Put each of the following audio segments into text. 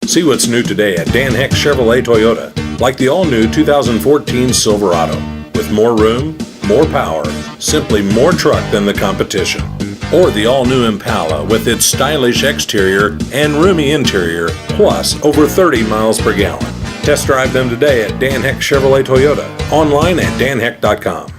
See what's new today at Dan Heck Chevrolet Toyota, like the all-new 2014 Silverado. With more room, more power, simply more truck than the competition. Or the all-new Impala with its stylish exterior and roomy interior, plus over 30 miles per gallon. Test drive them today at Dan Heck Chevrolet Toyota, online at danheck.com.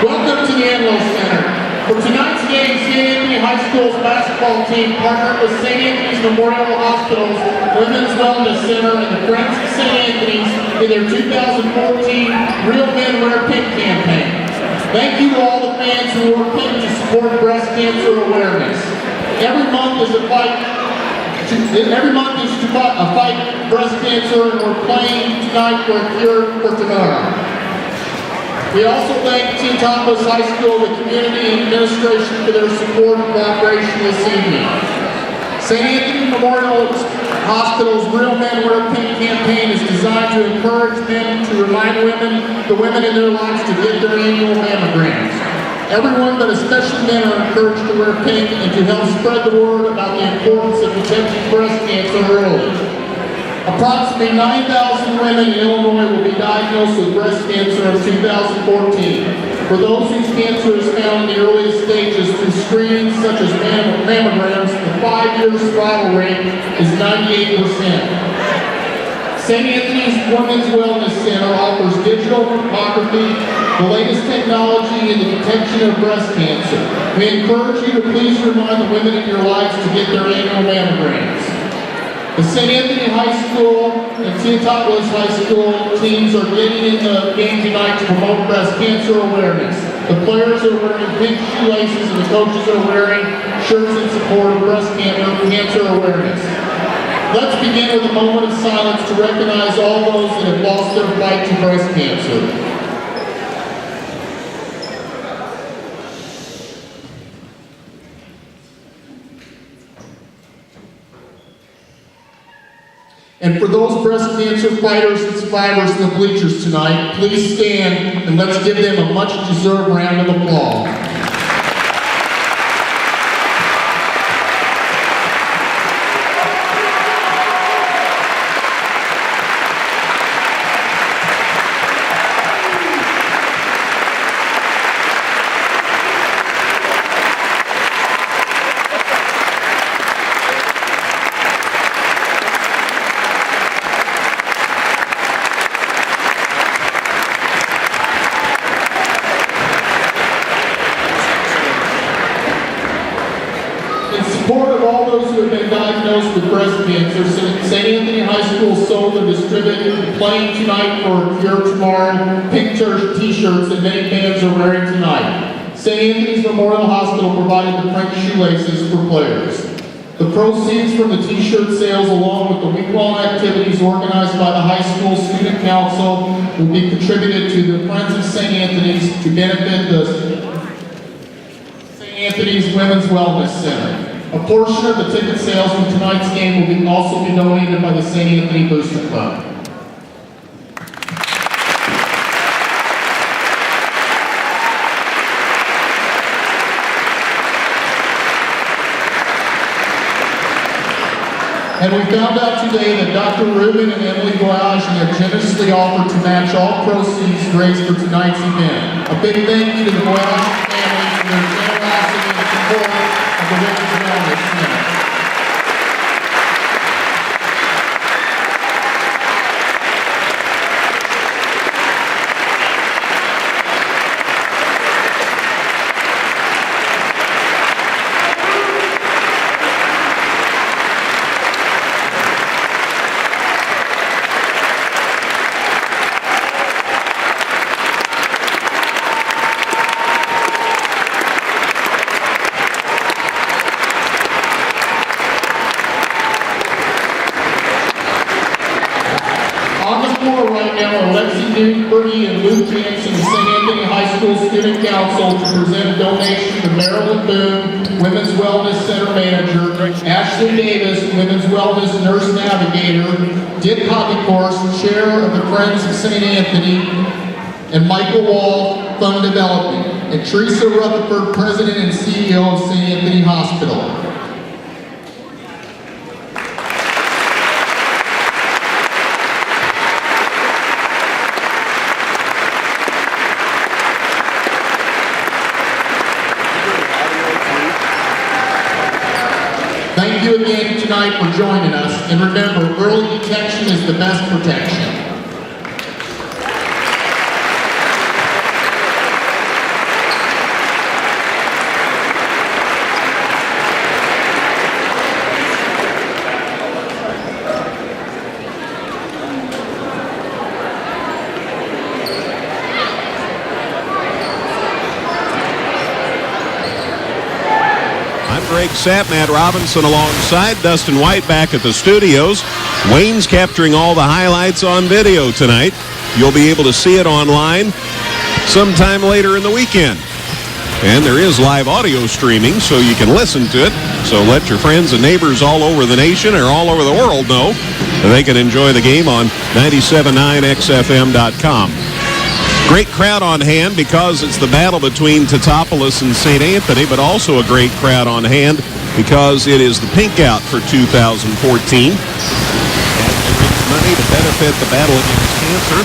Welcome to the Antelope Center. For tonight's game, St. Anthony High School's basketball team partnered with St. Anthony's Memorial Hospital's Women's Wellness Center and the Friends of St. Anthony's in their 2014 Real Men Wear Pink campaign. Thank you to all the fans who wore pink to support breast cancer awareness. Every month is to fight breast cancer, and we're playing tonight for a cure for tomorrow. We also thank Ttown High School, the community, and administration for their support and cooperation this evening. St. Anthony Memorial Hospital's Real Men Wear Pink campaign is designed to encourage men to remind the women in their lives to get their annual mammograms. Everyone, but especially men, are encouraged to wear pink and to help spread the word about the importance of detecting breast cancer early. Approximately 9,000 women in Illinois will be diagnosed with breast cancer in 2014. For those whose cancer is found in the earliest stages through screenings such as mammograms, the 5-year survival rate is 98%. St. Anthony's Women's Wellness Center offers digital mammography, the latest technology in the detection of breast cancer. We encourage you to please remind the women in your lives to get their annual mammograms. The St. Anthony High School and Ttown High School teams are getting in the game tonight to promote breast cancer awareness. The players are wearing pink shoelaces and the coaches are wearing shirts in support of breast cancer awareness. Let's begin with a moment of silence to recognize all those that have lost their fight to breast cancer. And for those breast cancer fighters and survivors in the bleachers tonight, please stand and let's give them a much-deserved round of applause. In support of all those who have been diagnosed with breast cancer, St. Anthony High School sold and distributed Playing Tonight for Cure Tomorrow pink t-shirts that many fans are wearing tonight. St. Anthony's Memorial Hospital provided the pink shoelaces for players. The proceeds from the t-shirt sales, along with the week-long activities organized by the high school student council, will be contributed to the Friends of St. Anthony's to benefit the Anthony's Women's Wellness Center. A portion of the ticket sales from tonight's game will also be donated by the St. Anthony Booster Club. And we found out today that Dr. Ruben and Emily Goyage have generously offered to match all proceeds raised for tonight's event. A big thank you to the Goyage family for their generosity and support of the Women's Wellness Center. On the floor right now are Lexi Newberry and Luke Jansen, the St. Anthony High School Student Council to present a donation to Marilyn Boone, Women's Wellness Center Manager, Ashley Davis, Women's Wellness Nurse Navigator, Dick Hobbycourse, Chair of the Friends of St. Anthony, and Michael Wall, Fund Development, and Teresa Rutherford, President and CEO of St. Anthony Hospital. Thank you again tonight for joining us, and remember, early detection is the best protection. Greg Sapp, Matt Robinson alongside Dustin White back at the studios. Wayne's capturing all the highlights on video tonight. You'll be able to see it online sometime later in the weekend. And there is live audio streaming, so you can listen to it. So let your friends and neighbors all over the nation or all over the world know that they can enjoy the game on 97.9xfm.com. Great crowd on hand because it's the battle between Ttown and St. Anthony, but also a great crowd on hand because it is the Pink Out for 2014. And money to benefit the battle against cancer,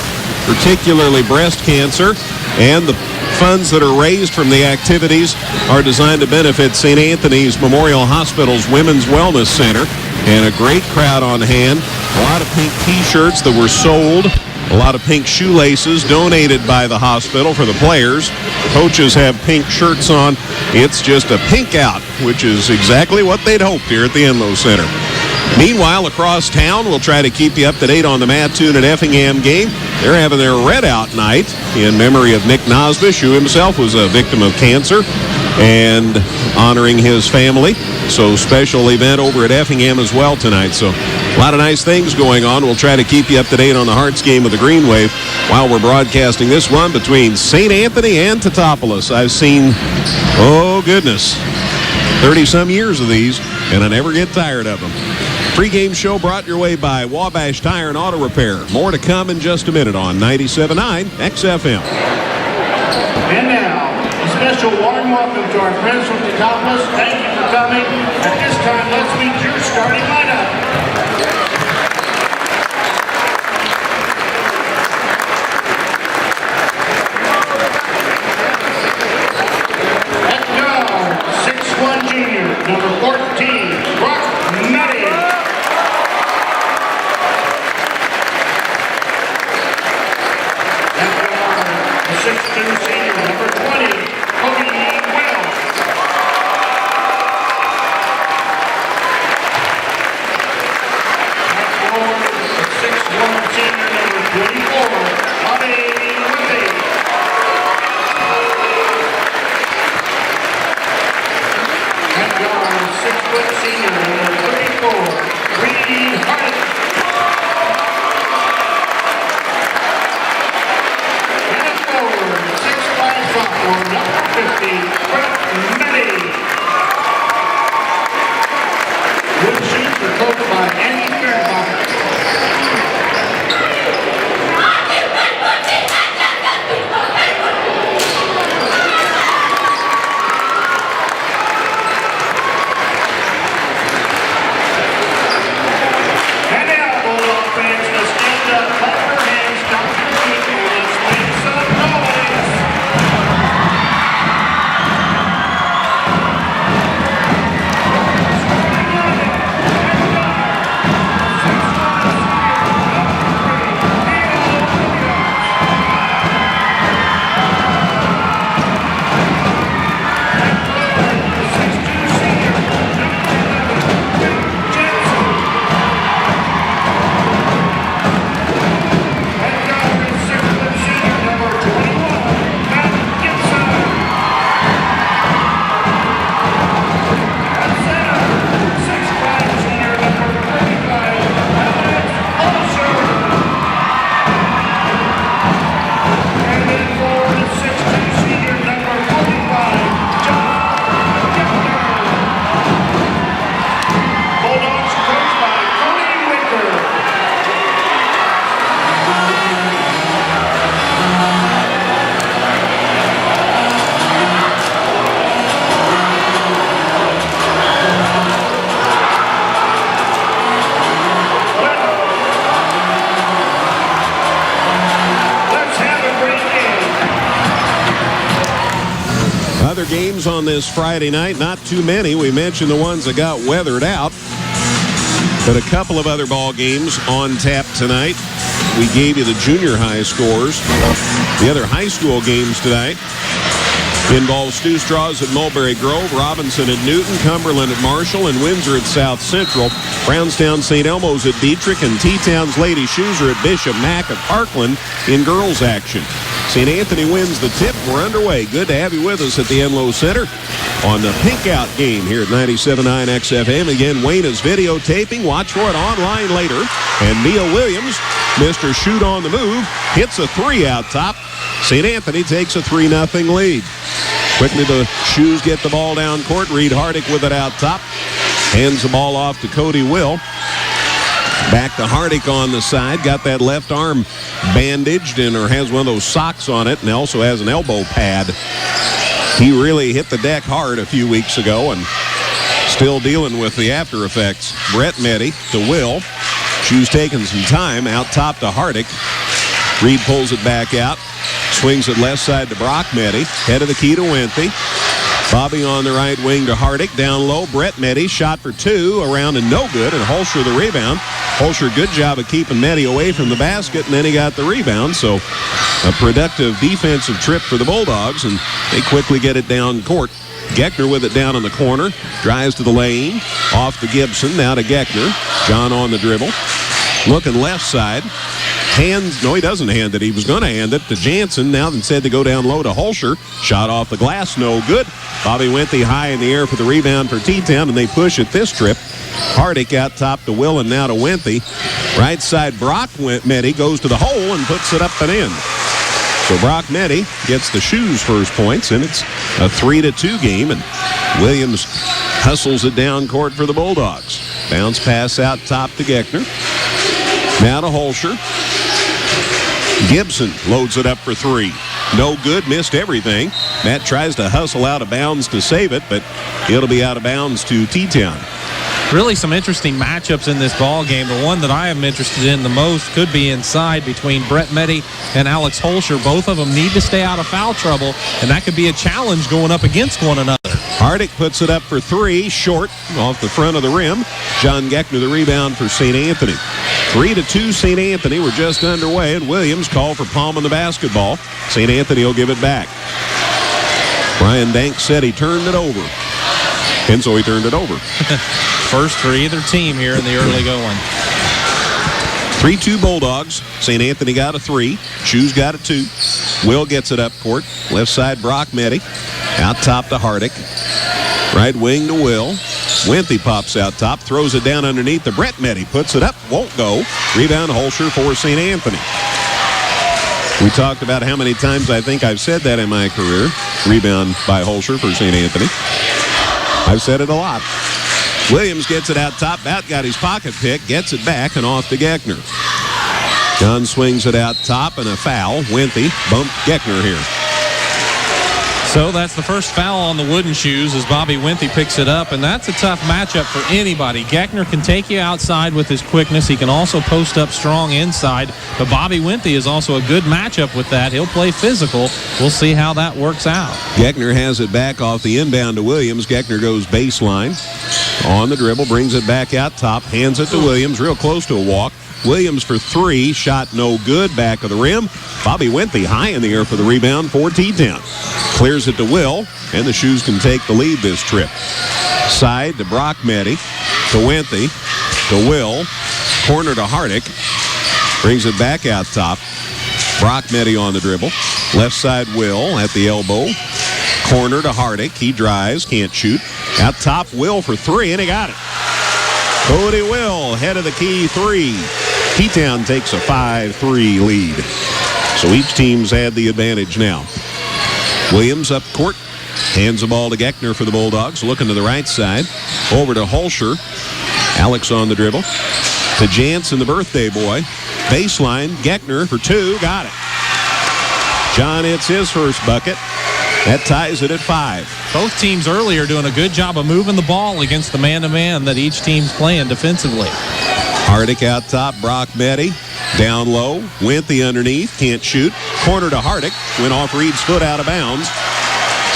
particularly breast cancer, and the funds that are raised from the activities are designed to benefit St. Anthony's Memorial Hospital's Women's Wellness Center. And a great crowd on hand, a lot of pink t-shirts that were sold, a lot of pink shoelaces donated by the hospital for the players. Coaches have pink shirts on. It's just a pink out, which is exactly what they'd hoped here at the Enlow Center. Meanwhile, across town, we'll try to keep you up to date on the Mattoon and Effingham game. They're having their Red Out night in memory of Nick Nosbish, who himself was a victim of cancer, and honoring his family. So special event over at Effingham as well tonight. So a lot of nice things going on. We'll try to keep you up to date on the Hearts game with the Green Wave while we're broadcasting this one between St. Anthony and Ttown. I've seen, oh goodness, 30-some years of these, and I never get tired of them. Pre-game show brought your way by Wabash Tire and Auto Repair. More to come in just a minute on 97.9 XFM. And now, a special warm welcome to our friends from Ttown. Thank you for coming. At this time, let's meet your starting lineup. At guard, 6'1" junior, number 14, Brock Nutty. At guard, 6'2" senior, number 20, Cody Wells. At forward, 6'1" senior, number 24, Bobby Whitty. At guard, 6' senior, number 34, Reed Hart. And at forward, 6'5" sophomore, number 50, Brett Meddy. Blue shoes are coached by Andy Fairbacher. And now, Bulldog fans must stand up, clap their hands, stomp your feet, and let's make some noise. games on this Friday night. Not too many. We mentioned the ones that got weathered out. But a couple of other ball games on tap tonight. We gave you the junior high scores. The other high school games tonight involve Stu Straws at Mulberry Grove, Robinson at Newton, Cumberland at Marshall, and Windsor at South Central. Brownstown St. Elmo's at Dietrich, and T-Town's Lady Shoes are at Bishop Mack at Parkland in girls action. St. Anthony wins the tip. We're underway. Good to have you with us at the Enloe Center on the Pink Out game here at 97.9 XFM. Again, Wayne is videotaping. Watch for it online later. And Neil Williams, Mr. Shoot on the Move, hits a three out top. St. Anthony takes a 3-0 lead. Quickly the Shoes get the ball down court. Reed Hardick with it out top. Hands the ball off to Cody Will. Back to Hardick on the side. Got that left arm bandaged or has one of those socks on it, and also has an elbow pad. He really hit the deck hard a few weeks ago and still dealing with the after effects. Brett Meddy to Will. Shoes taking some time. Out top to Hardick. Reed pulls it back out. Swings it left side to Brock Meddy. Head of the key to Winthy. Bobby on the right wing to Hardick. Down low, Brett Meddy. Shot for two. Around and no good. And Holscher the rebound. Holscher, good job of keeping Meddy away from the basket. And then he got the rebound. So a productive defensive trip for the Bulldogs. And they quickly get it down court. Geckner with it down in the corner. Drives to the lane. Off to Gibson. Now to Geckner. John on the dribble. Looking left side. Hands, no, he doesn't hand it. He was going to hand it to Jansen. Now instead to go down low to Holscher. Shot off the glass, no good. Bobby Winthy high in the air for the rebound for T-Town, and they push it this trip. Hardick out top to Will and now to Winthy. Right side, Brock Meddy goes to the hole and puts it up and in. So Brock Meddy gets the Shoes' first points, and it's a 3-2 game, and Williams hustles it down court for the Bulldogs. Bounce pass out top to Geckner. Now to Holscher. Gibson loads it up for three. No good, missed everything. Matt tries to hustle out of bounds to save it, but it'll be out of bounds to T-Town. Really some interesting matchups in this ball game. The one that I am interested in the most could be inside between Brett Meddy and Alex Holscher. Both of them need to stay out of foul trouble, and that could be a challenge going up against one another. Hardick puts it up for three, short, off the front of the rim. John Geckner the rebound for St. Anthony. 3-2 St. Anthony. We're just underway, and Williams called for palm the basketball. St. Anthony will give it back. Brian Dank said he turned it over, and so he turned it over. First for either team here in the early going. 3-2 Bulldogs. St. Anthony got a three. Shoes got a two. Will gets it up court. Left side, Brock Meddy. Out top to Hardick. Right wing to Will. Winthy pops out top. Throws it down underneath to Brett Meddy. Puts it up. Won't go. Rebound Holscher for St. Anthony. We talked about how many times I think I've said that in my career. Rebound by Holscher for St. Anthony. I've said it a lot. Williams gets it out top. Bout got his pocket pick. Gets it back and off to Geckner. John swings it out top and a foul. Winthy bumped Geckner here. So that's the first foul on the Wooden Shoes as Bobby Winthy picks it up, and that's a tough matchup for anybody. Geckner can take you outside with his quickness. He can also post up strong inside, but Bobby Winthy is also a good matchup with that. He'll play physical. We'll see how that works out. Geckner has it back off the inbound to Williams. Geckner goes baseline. On the dribble, brings it back out top, hands it to Williams, real close to a walk. Williams for three, shot no good, back of the rim. Bobby Winthy high in the air for the rebound for T-Town. Clears it to Will, and the Shoes can take the lead this trip. Side to Brock Meddy, to Winthy, to Will, corner to Hardick, brings it back out top. Brock Meddy on the dribble. Left side Will at the elbow. Corner to Hardick, he drives, can't shoot. Out top Will for three, and he got it. Cody Will, head of the key three. T-Town takes a 5-3 lead. So each team's had the advantage now. Williams up court, hands the ball to Geckner for the Bulldogs. Looking to the right side, over to Holscher. Alex on the dribble. To Jansen, the birthday boy. Baseline, Geckner for two, got it. John hits his first bucket. That ties it at 5. Both teams earlier doing a good job of moving the ball against the man-to-man that each team's playing defensively. Hardick out top, Brock Meddy. Down low, Winthy underneath, can't shoot. Corner to Hardick, went off Reed's foot out of bounds.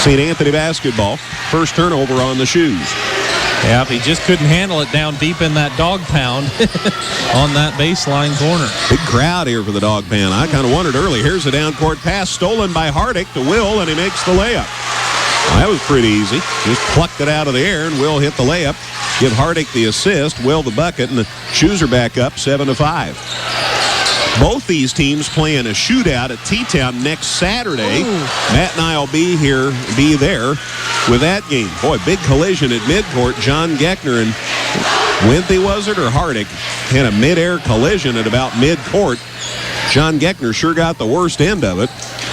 St. Anthony basketball. First turnover on the shoes. Yeah, he just couldn't handle it down deep in that dog pound on that baseline corner. Big crowd here for the dog pound. I kind of wondered early. Here's a down-court pass stolen by Hardick to Will, and he makes the layup. Well, that was pretty easy. Just plucked it out of the air, and Will hit the layup. Give Hardick the assist, Will the bucket, and the shoes are back up 7-5. Both these teams playing a shootout at Ttown next Saturday. Ooh. Matt and I will be there with that game. Boy, big collision at midcourt. John Geckner and Winthy, was it, or Hardick, had a mid-air collision at about midcourt. John Geckner sure got the worst end of it.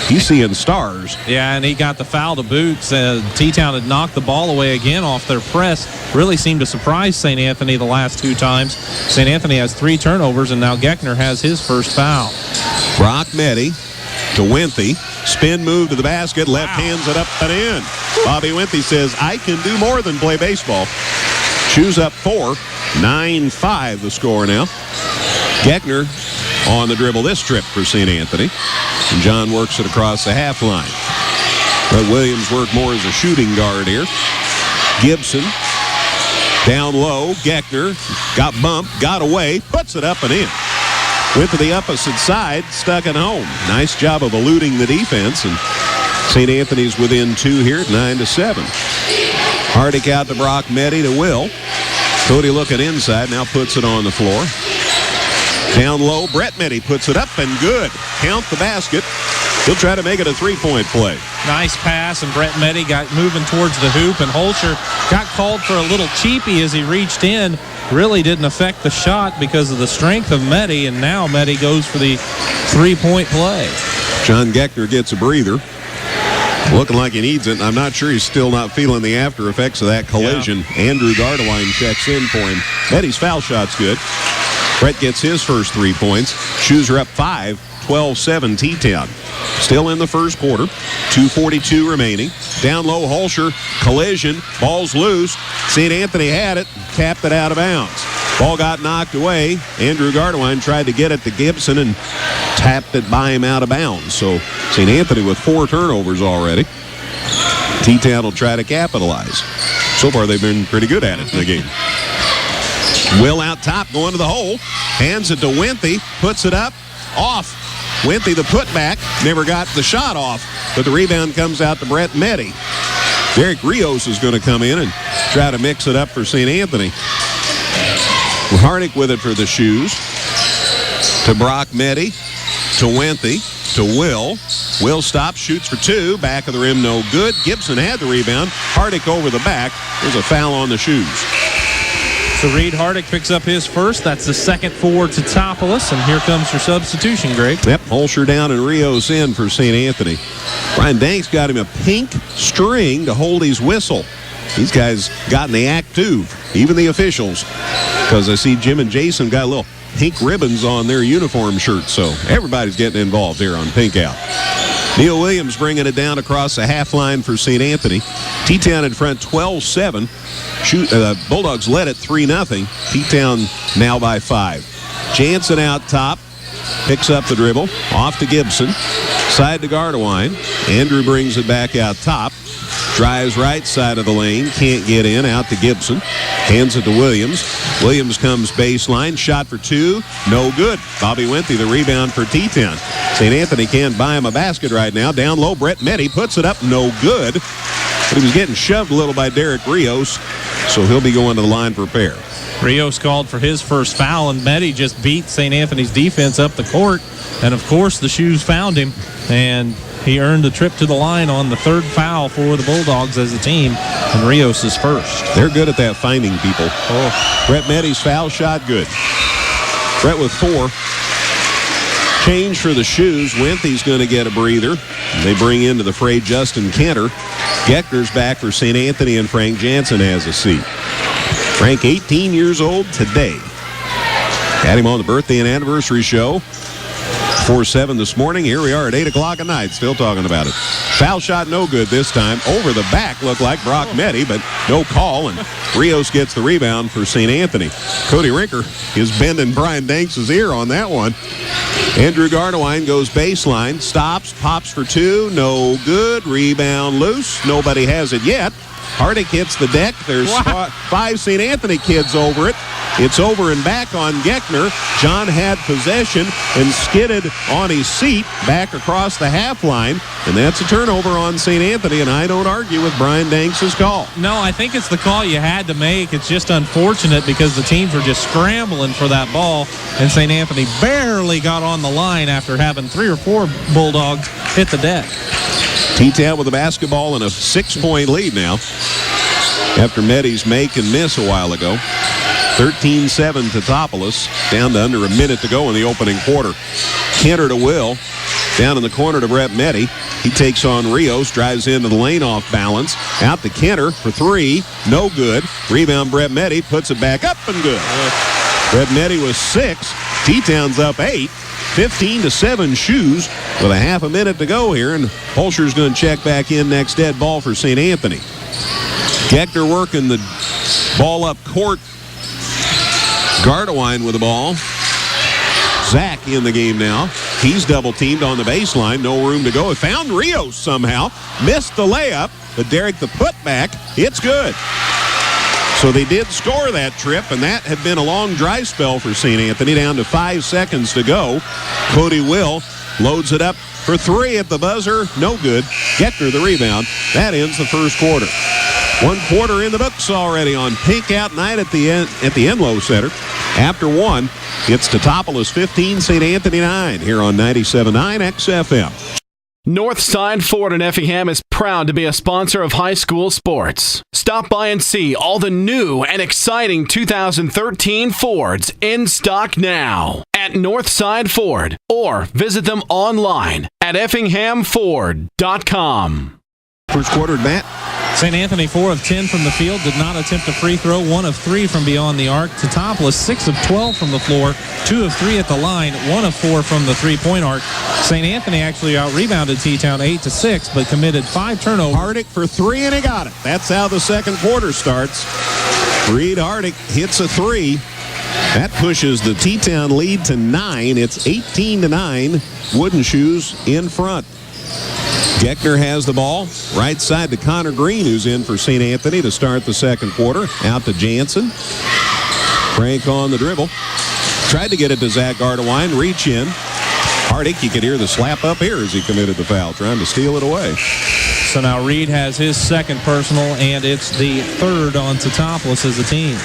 He's seeing stars. Yeah, and he got the foul to boot. Ttown had knocked the ball away again off their press. Really seemed to surprise St. Anthony the last two times. St. Anthony has 3 turnovers, and now Geckner has his first foul. Brock Meddy to Winthy. Spin move to the basket. Left hands it up and in. Bobby Winthy says, I can do more than play baseball. Shoes up 4. 9-5 the score now. Geckner on the dribble this trip for St. Anthony. And John works it across the half line. But Williams worked more as a shooting guard here. Gibson down low. Geckner got bumped, got away, puts it up and in. Went to the opposite side, stuck it home. Nice job of eluding the defense, and St. Anthony's within 2 here at 9-7. Hardick out to Brock Meddy to Will. Cody looking inside, now puts it on the floor. Down low, Brett Meddy puts it up and good. Count the basket. He'll try to make it a 3-point play. Nice pass, and Brett Meddy got moving towards the hoop, and Holscher got called for a little cheapy as he reached in. Really didn't affect the shot because of the strength of Meddy, and now Meddy goes for the 3-point play. John Geckner gets a breather. Looking like he needs it. I'm not sure he's still not feeling the after effects of that collision. Yeah. Andrew Gardewine checks in for him. Meddy's foul shot's good. Brett gets his first 3 points. Shoes are up 5, 12-7 Ttown. Still in the first quarter. 2:42 remaining. Down low, Holscher. Collision. Ball's loose. St. Anthony had it. Tapped it out of bounds. Ball got knocked away. Andrew Gardewine tried to get it to Gibson and tapped it by him out of bounds. So St. Anthony with 4 turnovers already. Ttown will try to capitalize. So far they've been pretty good at it in the game. Will out top, going to the hole. Hands it to Winthy. Puts it up. Off. Winthy, the putback. Never got the shot off. But the rebound comes out to Brett Meddy. Derek Rios is going to come in and try to mix it up for St. Anthony. Hardick with it for the shoes. To Brock Meddy. To Winthy. To Will. Will stops, shoots for 2. Back of the rim, no good. Gibson had the rebound. Hardick over the back. There's a foul on the shoes. So Reed Hardick picks up his first. That's the second for Ttown. And here comes your substitution, Greg. Yep, Holscher down and Rios in for St. Anthony. Brian Danks got him a pink string to hold his whistle. These guys got in the act too, even the officials. Because I see Jim and Jason got a little pink ribbons on their uniform shirts. So everybody's getting involved here on Pink Out. Neil Williams bringing it down across the half line for St. Anthony. Ttown in front 12-7. Bulldogs led at 3-0. Ttown now by 5. Jansen out top. Picks up the dribble. Off to Gibson. Side to Gardewine. Andrew brings it back out top. Drives right side of the lane. Can't get in. Out to Gibson. Hands it to Williams. Williams comes baseline. Shot for 2. No good. Bobby Winthy the rebound for Ttown. St. Anthony can't buy him a basket right now. Down low, Brett Meddy puts it up. No good. But he was getting shoved a little by Derek Rios. So he'll be going to the line for a pair. Rios called for his first foul, and Meddy just beat St. Anthony's defense up the court. And, of course, the shoes found him, and he earned a trip to the line on the 3rd foul for the Bulldogs as a team, and Rios is first. They're good at that, finding people. Oh. Brett Meddy's foul shot, good. Brett with 4. Change for the shoes. Winthy's going to get a breather. They bring into the fray Justin Kenter. Geckner's back for St. Anthony, and Frank Jansen has a seat. Frank, 18 years old today. Had him on the birthday and anniversary show. 4-7 this morning. Here we are at 8 o'clock at night, still talking about it. Foul shot no good this time. Over the back looked like Brock Meddy, but no call, and Rios gets the rebound for St. Anthony. Cody Rinker is bending Brian Danks' ear on that one. Andrew Gardewine goes baseline, stops, pops for two, no good. Rebound loose. Nobody has it yet. Hardick hits the deck. There's 5 St. Anthony kids over it. It's over and back on Geckner. John had possession and skidded on his seat back across the half line. And that's a turnover on St. Anthony, and I don't argue with Brian Danks' call. No, I think it's the call you had to make. It's just unfortunate because the teams were just scrambling for that ball, and St. Anthony barely got on the line after having 3 or 4 Bulldogs hit the deck. T-Town with the basketball and a 6-point lead now after Meddy's make and miss a while ago. 13-7 Ttown, down to under a minute to go in the opening quarter. Kenter to Will, down in the corner to Brett Meddy. He takes on Rios, drives into the lane off balance. Out to Kenter for 3, no good. Rebound Brett Meddy, puts it back up and good. Brett Meddy was 6, T-Town's up 8. 15-7 Shoes with a half a minute to go here, and Holscher's going to check back in next dead ball for St. Anthony. Geckner working the ball up court. Gardewine with the ball. Zach in the game now. He's double teamed on the baseline. No room to go. It found Rios somehow. Missed the layup, but Derek the putback. It's good. So they did score that trip, and that had been a long dry spell for St. Anthony, down to 5 seconds to go. Cody Will loads it up for 3 at the buzzer. No good. Geckner the rebound. That ends the first quarter. 1 quarter in the books already on Pink Out Night at the Enloe Center. After 1, it's Ttown 15, St. Anthony 9 here on 97.9 XFM. Northside Ford in Effingham is proud to be a sponsor of high school sports. Stop by and see all the new and exciting 2013 Fords in stock now at Northside Ford, or visit them online at effinghamford.com. First quarter, Matt. St. Anthony 4 of 10 from the field, did not attempt a free throw, 1 of 3 from beyond the arc. Ttown 6 of 12 from the floor, 2 of 3 at the line, 1 of 4 from the three-point arc. St. Anthony actually out-rebounded T-Town 8-6, but committed 5 turnovers. Hardick for 3, and he got it. That's how the second quarter starts. Reed Hardick hits a 3. That pushes the T-Town lead to 9. It's 18-9. Wooden Shoes in front. Geckner has the ball. Right side to Connor Green, who's in for St. Anthony to start the second quarter. Out to Jansen. Frank on the dribble. Tried to get it to Zach Gardewine. Reach in. Hardick, you could hear the slap up here as he committed the foul, trying to steal it away. So now Reed has his second personal, and it's the third on Ttown as a team.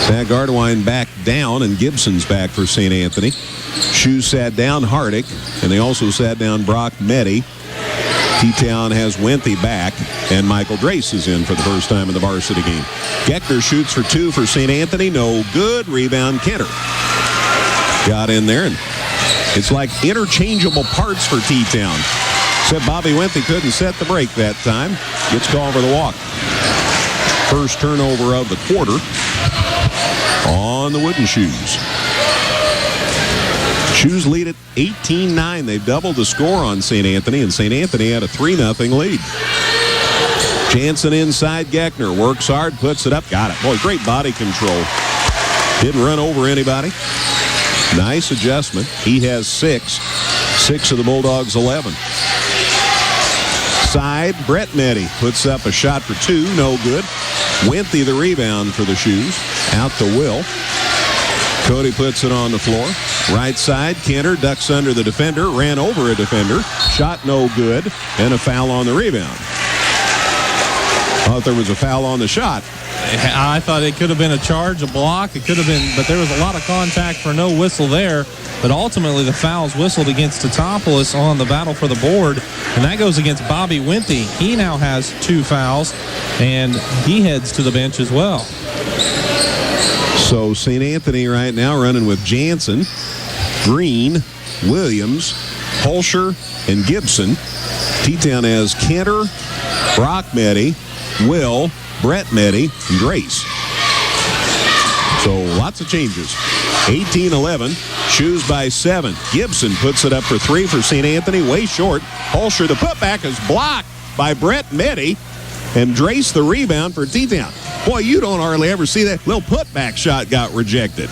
Zach Gardewine back down, and Gibson's back for St. Anthony. Shoes sat down Hardick, and they also sat down Brock Meddy. T-Town has Wenthy back, and Michael Drace is in for the first time in the varsity game. Geckner shoots for 2 for St. Anthony. No good. Rebound Kenter. Got in there, and it's like interchangeable parts for T-Town. Except Bobby Wenthy couldn't set the break that time. Gets called for the walk. First turnover of the quarter on the Wooden Shoes. Shoes lead at 18-9. They've doubled the score on St. Anthony, and St. Anthony had a 3-0 lead. Jansen inside Geckner. Works hard, puts it up. Got it. Boy, great body control. Didn't run over anybody. Nice adjustment. He has 6. 6 of the Bulldogs' 11. Side, Brett Meddy puts up a shot for 2. No good. Wenthy the rebound for the Shoes. Out to Will. Cody puts it on the floor. Right side, Kenter ducks under the defender, ran over a defender. Shot no good, and a foul on the rebound. Thought there was a foul on the shot. I thought it could have been a charge, a block. It could have been, but there was a lot of contact for no whistle there. But ultimately, the foul's whistled against Ttown on the battle for the board, and that goes against Bobby Wenthy. He now has 2 fouls, and he heads to the bench as well. So St. Anthony right now running with Jansen, Green, Williams, Holscher, and Gibson. T-Town has Kenter, Brock Meddy, Will, Brett Meddy, and Grace. So lots of changes. 18-11. Shoes by 7. Gibson puts it up for 3 for St. Anthony. Way short. Holscher, the putback is blocked by Brett Meddy. And Drace, the rebound for Ttown. Boy, you don't hardly ever see that. Little putback shot got rejected.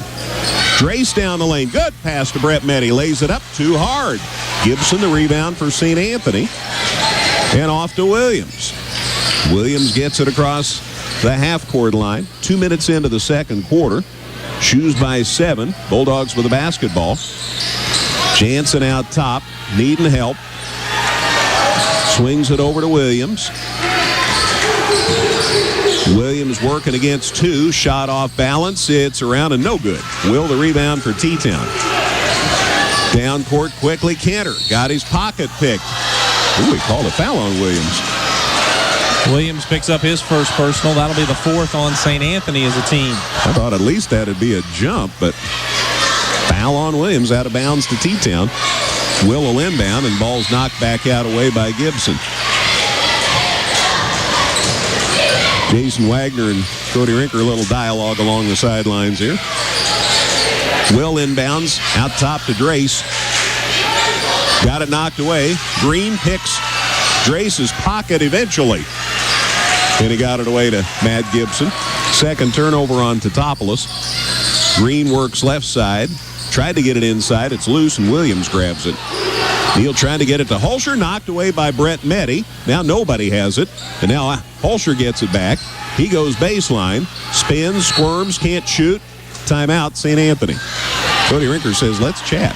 Drace down the lane. Good pass to Brett Meddy. Lays it up too hard. Gibson, the rebound for St. Anthony. And off to Williams. Williams gets it across the half-court line. 2 minutes into the second quarter. Shoes by 7. Bulldogs with the basketball. Jansen out top. Needing help. Swings it over to Williams. Williams working against 2. Shot off balance. It's around and no good. Will, the rebound for Ttown. Down court quickly. Cantor got his pocket picked. Ooh, we called a foul on Williams. Williams picks up his first personal. That'll be the 4th on St. Anthony as a team. I thought at least that'd be a jump, but foul on Williams, out of bounds to Ttown. Will inbound, and ball's knocked back out away by Gibson. Jason Wagner and Cody Rinker, a little dialogue along the sidelines here. Will inbounds, out top to Drace. Got it knocked away. Green picks Drace's pocket eventually. And he got it away to Matt Gibson. Second turnover on Ttown. Green works left side. Tried to get it inside. It's loose, and Williams grabs it. Neal trying to get it to Holscher. Knocked away by Brett Meddy. Now nobody has it. And now Holscher gets it back. He goes baseline. Spins, squirms, can't shoot. Timeout, St. Anthony. Cody Rinker says, let's chat.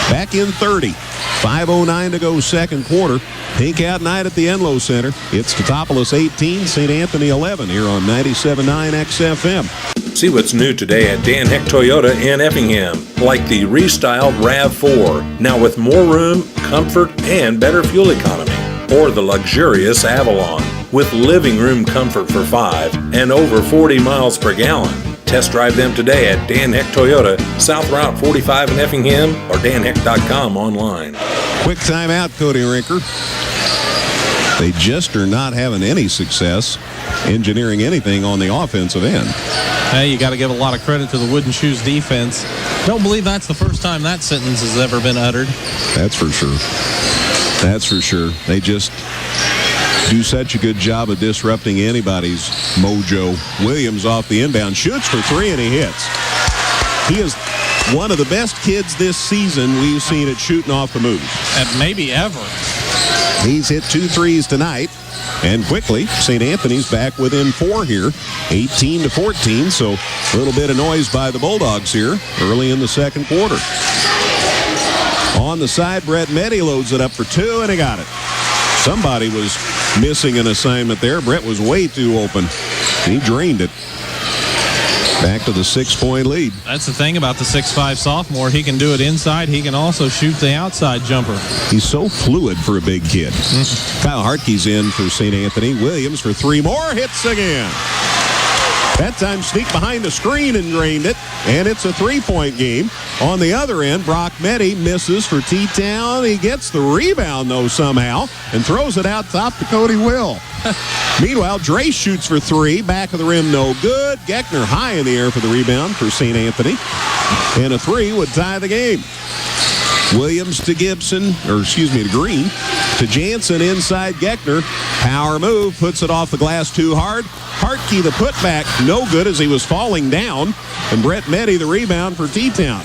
Back in 30. 5:09 to go second quarter. Pink out night at the Enloe Center. It's Ttown 18, St. Anthony 11 here on 97.9 XFM. See what's new today at Dan Heck Toyota in Effingham, like the restyled RAV4, now with more room, comfort, and better fuel economy. Or the luxurious Avalon, with living room comfort for 5 and over 40 miles per gallon. Test drive them today at Dan Heck Toyota, South Route 45 in Effingham, or danheck.com online. Quick timeout, Cody Rinker. They just are not having any success engineering anything on the offensive end. Hey, you got to give a lot of credit to the Wooden Shoes defense. Don't believe that's the first time that sentence has ever been uttered. That's for sure. That's for sure. They just do such a good job of disrupting anybody's mojo. Williams off the inbound, shoots for 3, and he hits. He is one of the best kids this season we've seen at shooting off the move. And maybe ever. He's hit 2 threes tonight. And quickly, St. Anthony's back within 4 here, 18-14. So a little bit of noise by the Bulldogs here early in the second quarter. On the side, Brett Meddy loads it up for 2, and he got it. Somebody was missing an assignment there. Brett was way too open. He drained it. Back to the 6-point lead. That's the thing about the 6'5 sophomore. He can do it inside. He can also shoot the outside jumper. He's so fluid for a big kid. Kyle Hartke's in for St. Anthony. Williams for 3 more. Hits again. That time sneaked behind the screen and drained it. And it's a 3-point game. On the other end, Brock Meddy misses for Ttown. He gets the rebound, though, somehow, and throws it out top to Cody Will. Meanwhile, Drace shoots for 3. Back of the rim, no good. Geckner high in the air for the rebound for St. Anthony. And a 3 would tie the game. Williams to Gibson, to Green. To Jansen inside Geckner. Power move, puts it off the glass too hard. Hartke, the putback, no good as he was falling down. And Brett Meddy, the rebound for Ttown.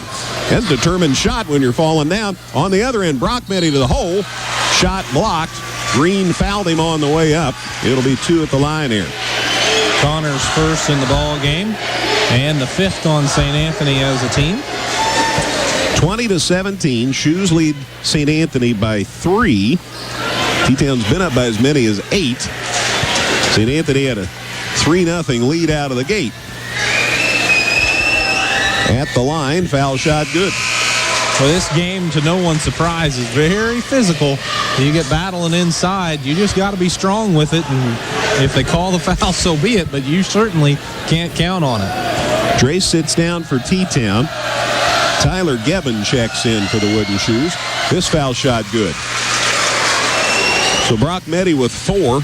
That's a determined shot when you're falling down. On the other end, Brock Meddy to the hole. Shot blocked. Green fouled him on the way up. It'll be 2 at the line here. Connors first in the ball game, and the 5th on St. Anthony as a team. 20-17. Shoes lead St. Anthony by 3. T-Town's been up by as many as 8. St. Anthony had a 3-0 lead out of the gate. At the line, foul shot good. Well, this game, to no one's surprise, is very physical. You get battling inside. You just got to be strong with it. And if they call the foul, so be it. But you certainly can't count on it. Drace sits down for Ttown. Tyler Gebben checks in for the Wooden Shoes. This foul shot good. So Brock Meddy with 4.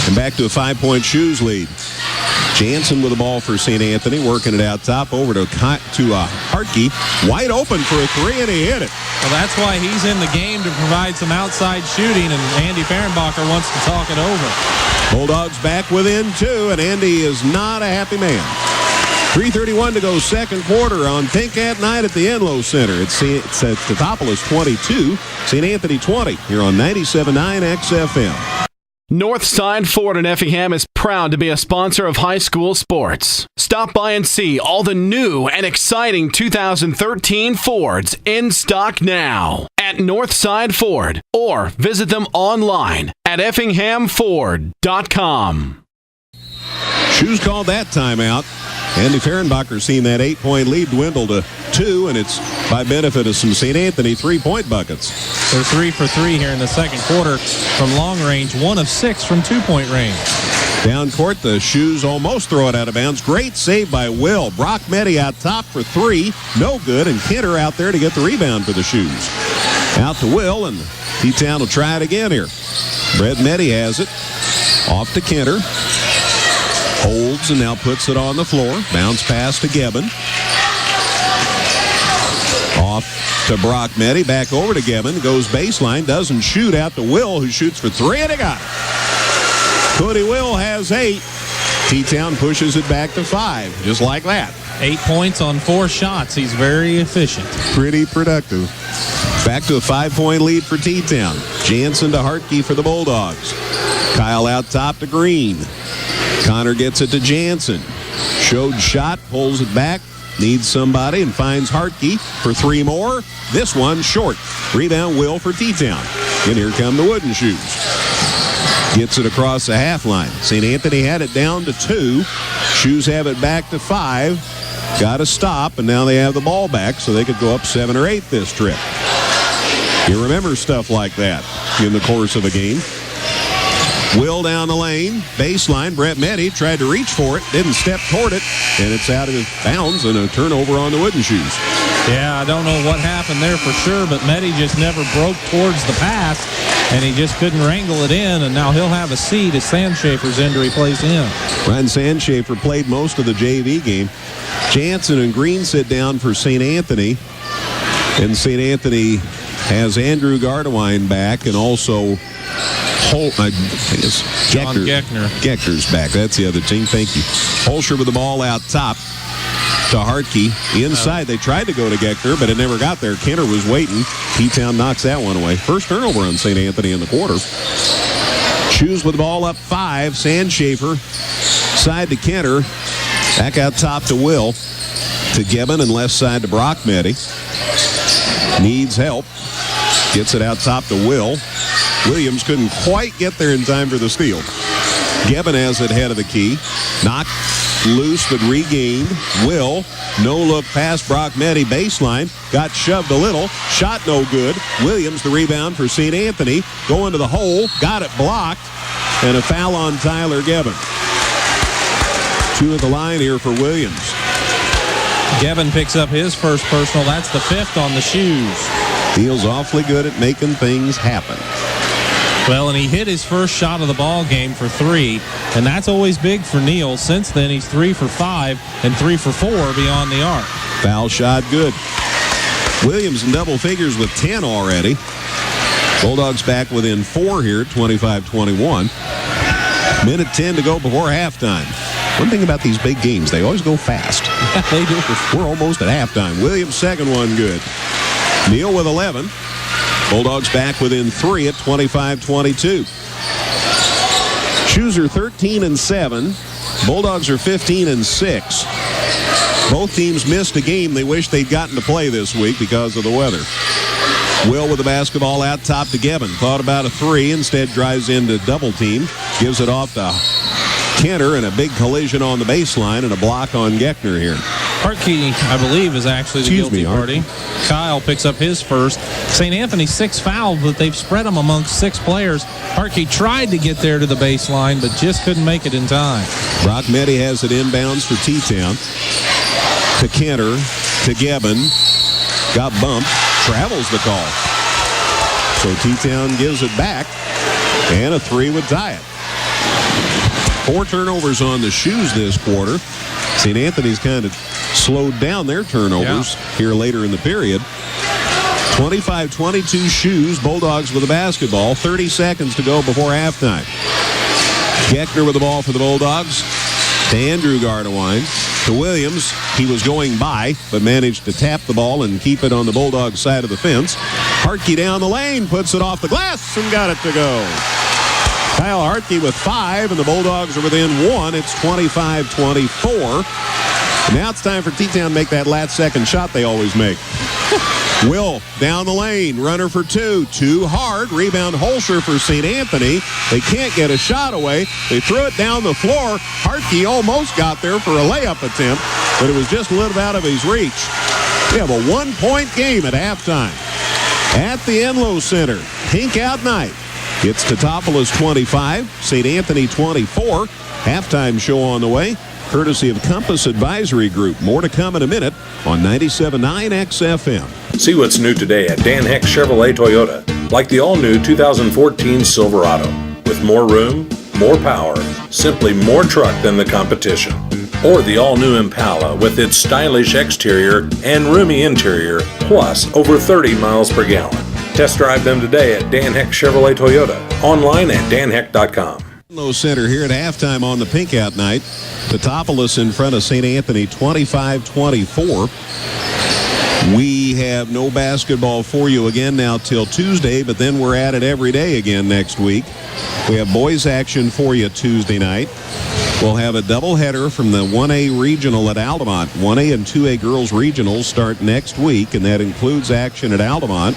And back to a 5-point Shoes lead. Jansen with the ball for St. Anthony, working it out top over to Hartke. Wide open for a three, and he hit it. Well, that's why he's in the game, to provide some outside shooting, and Andy Fehrenbacher wants to talk it over. Bulldogs back within 2, and Andy is not a happy man. 3:31 to go second quarter on Pink at Night at the Enlow Center. It's at Ttown 22, St. Anthony 20, here on 97.9 XFM. Northside Ford in Effingham is proud to be a sponsor of high school sports. Stop by and see all the new and exciting 2013 Fords in stock now at Northside Ford, or visit them online at effinghamford.com. Shoes called that timeout. Andy Fehrenbacher seen that 8-point lead dwindle to 2, and it's by benefit of some St. Anthony 3-point buckets. They're 3 for 3 here in the second quarter from long range, 1 of 6 from 2-point range. Down court, the Shoes almost throw it out of bounds. Great save by Will. Brock Meddy out top for 3. No good, and Kenner out there to get the rebound for the Shoes. Out to Will, and Ttown will try it again here. Brett Meddy has it. Off to Kenner. Holds and now puts it on the floor. Bounce pass to Gebbin. Off to Brock Meddy. Back over to Gebbin. Goes baseline. Doesn't shoot. Out to Will, who shoots for 3, and he got it. Cody Will has 8. Ttown pushes it back to 5. Just like that. 8 points on 4 shots. He's very efficient. Pretty productive. Back to a 5-point lead for Ttown. Jansen to Hartke for the Bulldogs. Kyle out top to Green. Connor gets it to Jansen. Showed shot, pulls it back, needs somebody, and finds Hartke for 3 more. This one short. Rebound Will for Ttown. And here come the Wooden Shoes. Gets it across the half line. St. Anthony had it down to 2. Shoes have it back to 5. Got to stop, and now they have the ball back, so they could go up 7 or 8 this trip. You remember stuff like that in the course of a game. Will down the lane, baseline. Brett Meddy tried to reach for it, didn't step toward it, and it's out of bounds and a turnover on the Wooden Shoes. Yeah, I don't know what happened there for sure, but Meddy just never broke towards the pass, and he just couldn't wrangle it in, and now he'll have a seat as Sandschafer's in to replace him. Ryan Sandschafer played most of the JV game. Jansen and Green sit down for St. Anthony, and St. Anthony has Andrew Gardewine back, and also John Geckner. Geckner's back. That's the other team. Thank you. Holscher with the ball out top to Hartke. Inside, they tried to go to Geckner, but it never got there. Kenner was waiting. Ttown knocks that one away. First turnover on St. Anthony in the quarter. Shoes with the ball up 5. Sandschafer. Side to Kenner. Back out top to Will. To Gebbin, and left side to Brock Meddy. Needs help. Gets it out top to Will. Williams couldn't quite get there in time for the steal. Gebbin has it head of the key. Knocked loose but regained. Will, no look past Brock Meddy baseline. Got shoved a little. Shot no good. Williams the rebound for St. Anthony. Going to the hole. Got it blocked. And a foul on Tyler Gebbin. 2 at the line here for Williams. Gebbin picks up his first personal. That's the 5th on the Shoes. Feels awfully good at making things happen. Well, and he hit his first shot of the ball game for 3, and that's always big for Neal. Since then, he's 3 for 5 and 3 for 4 beyond the arc. Foul shot good. Williams in double figures with 10 already. Bulldogs back within 4 here, 25-21. Minute 10 to go before halftime. One thing about these big games, they always go fast. They do. We're almost at halftime. Williams' second one good. Neal with 11. Bulldogs back within 3 at 25-22. Shoes are 13-7. Bulldogs are 15-6. Both teams missed a game they wish they'd gotten to play this week because of the weather. Will with the basketball out top to Gebbin. Thought about a 3. Instead drives into double team. Gives it off to Kenner, and a big collision on the baseline and a block on Geckner here. Hartke, I believe, is actually the guilty party. Kyle picks up his first. St. Anthony 6 fouled, but they've spread them amongst 6 players. Hartke tried to get there to the baseline, but just couldn't make it in time. Brock Meddy has it inbounds for Ttown. To Kenner, to Gebbin. Got bumped. Travels the call. So Ttown gives it back, and a 3 would tie it. 4 turnovers on the shoes this quarter. St. Anthony's kind of slowed down their turnovers here later in the period. 25-22 shoes. Bulldogs with the basketball. 30 seconds to go before halftime. Geckner with the ball for the Bulldogs. To Andrew Gardewine. To Williams. He was going by, but managed to tap the ball and keep it on the Bulldogs side of the fence. Hartke down the lane, puts it off the glass, and got it to go. Kyle Hartke with 5, and the Bulldogs are within 1. It's 25-24. Now it's time for T-Town to make that last second shot they always make. Will down the lane, runner for 2. Too hard. Rebound Holscher for St. Anthony. They can't get a shot away. They threw it down the floor. Hartke almost got there for a layup attempt, but it was just a little out of his reach. We have a 1-point game at halftime. At the Enloe Center, pink out night. It's Ttown 25, St. Anthony 24. Halftime show on the way, courtesy of Compass Advisory Group. More to come in a minute on 97.9 XFM. See what's new today at Dan Heck Chevrolet Toyota, like the all-new 2014 Silverado. With more room, more power, simply more truck than the competition. Or the all-new Impala with its stylish exterior and roomy interior, plus over 30 miles per gallon. Test drive them today at Dan Heck Chevrolet Toyota, online at danheck.com. Center here at halftime on the pink out night. Ttown in front of St. Anthony 25-24. We have no basketball for you again now till Tuesday, but then we're at it every day again next week. We have boys action for you Tuesday night. We'll have a doubleheader from the 1A regional at Altamont. 1A and 2A girls regionals start next week, and that includes action at Altamont.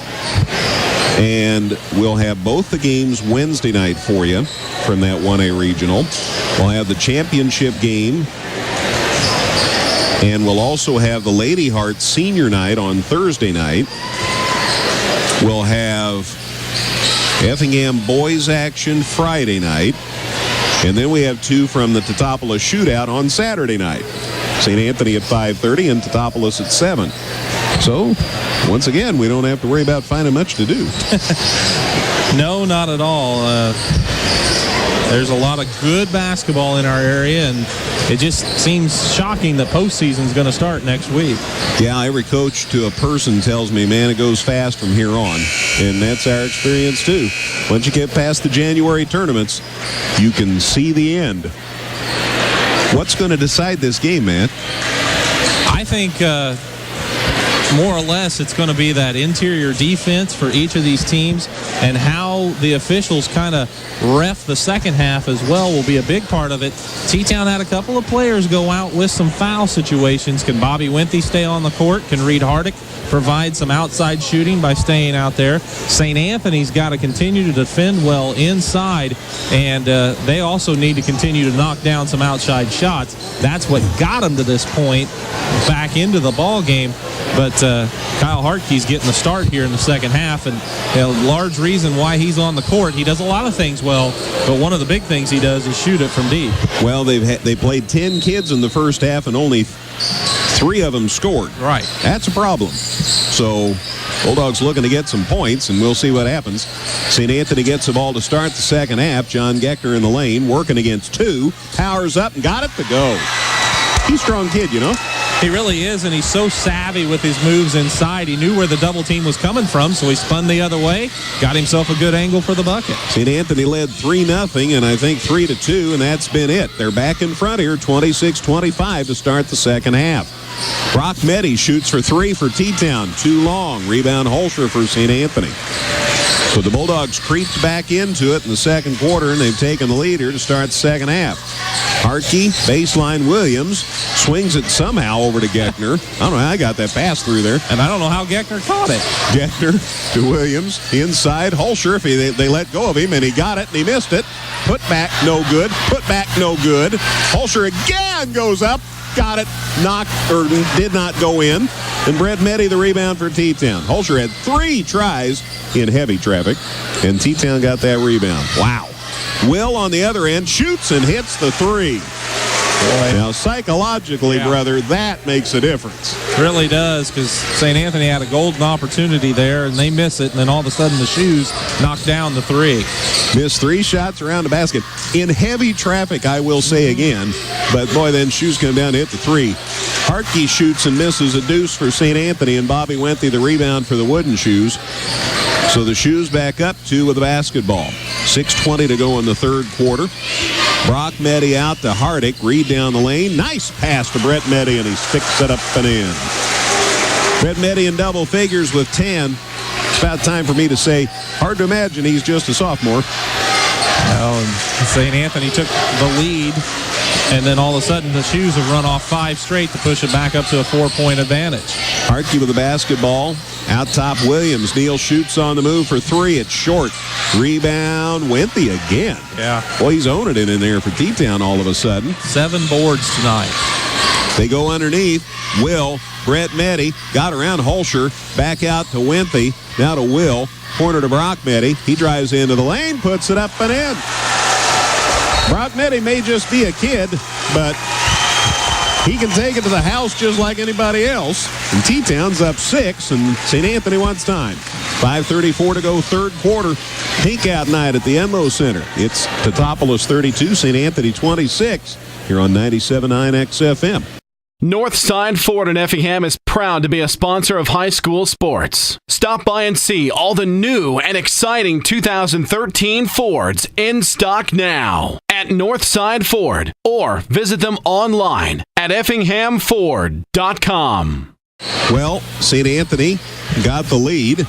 And we'll have both the games Wednesday night for you from that 1A regional. We'll have the championship game. And we'll also have the Lady Hearts senior night on Thursday night. We'll have Effingham boys action Friday night. And then we have 2 from the Ttown shootout on Saturday night. St. Anthony at 5:30 and Ttown at 7. So, once again, we don't have to worry about finding much to do. No, not at all. There's a lot of good basketball in our area, and it just seems shocking that postseason's going to start next week. Yeah, every coach to a person tells me, man, it goes fast from here on. And that's our experience, too. Once you get past the January tournaments, you can see the end. What's going to decide this game, man? I think more or less it's going to be that interior defense for each of these teams, and how the officials kind of ref the second half as well will be a big part of it. T-Town had a couple of players go out with some foul situations. Can Bobby Winthy stay on the court? Can Reed Hardick provide some outside shooting by staying out there? St. Anthony's got to continue to defend well inside, and they also need to continue to knock down some outside shots. That's what got them to this point back into the ball game. But Kyle Hartke's getting the start here in the second half, and a large reason why he's on the court. He does a lot of things well, but one of the big things he does is shoot it from deep. Well, they played 10 kids in the first half, and only 3 of them scored. Right. That's a problem. So Bulldogs looking to get some points, and we'll see what happens. St. Anthony gets the ball to start the second half. John Geckner in the lane, working against 2. Powers up and got it to go. He's a strong kid, you know. He really is, and he's so savvy with his moves inside. He knew where the double team was coming from, so he spun the other way, got himself a good angle for the bucket. St. Anthony led 3-0, and I think 3-2, and that's been it. They're back in front here, 26-25 to start the second half. Brock Meddy shoots for 3 for T-Town. Too long. Rebound Holscher for St. Anthony. So the Bulldogs creeped back into it in the second quarter, and they've taken the lead here to start the second half. Hartke, baseline Williams, swings it somehow over to Geckner. I don't know how I got that pass through there. And I don't know how Geckner caught it. Geckner to Williams, inside. Holscher, they let go of him, and he got it, and he missed it. Put back, no good. Put back, no good. Holscher again goes up. Got it, knocked, or did not go in. And Brett Meddy the rebound for T-Town. Holscher had 3 tries in heavy traffic, and T-Town got that rebound. Wow. Will on the other end shoots and hits the 3. Boy. Now, psychologically, brother, that makes a difference. Really does, because St. Anthony had a golden opportunity there, and they miss it, and then all of a sudden the shoes knock down the 3. Missed 3 shots around the basket. In heavy traffic, I will say again. But, boy, then shoes come down to hit the 3. Hartke shoots and misses a deuce for St. Anthony, and Bobby Wenthy the rebound for the Wooden Shoes. So the Shoes back up 2 with the basketball. 6:20 to go in the third quarter. Brock Meddy out to Hardick. Reed down the lane. Nice pass to Brett Meddy, and he sticks it up and in. Brett Meddy in double figures with 10. It's about time for me to say, hard to imagine he's just a sophomore. Well, St. Anthony took the lead, and then all of a sudden the Shoes have run off 5 straight to push it back up to a 4-point advantage. Hartke with the basketball. Out top, Williams. Neal shoots on the move for 3. It's short. Rebound, Wenthy again. Yeah. Boy, he's owning it in there for Ttown all of a sudden. 7 boards tonight. They go underneath. Will, Brett Meddy, got around Holscher. Back out to Wenthy. Now to Will. Corner to Brock Meddy. He drives into the lane, puts it up and in. Brock Meddy may just be a kid, but he can take it to the house just like anybody else. And Ttown's up 6, and St. Anthony wants time. 5:34 to go, third quarter. Pink out night at the Enlow Center. It's Ttown 32, St. Anthony 26. Here on 97.9 XFM. Northside Ford in Effingham is proud to be a sponsor of high school sports. Stop by and see all the new and exciting 2013 Fords in stock now at Northside Ford, or visit them online at effinghamford.com. Well, St. Anthony got the lead.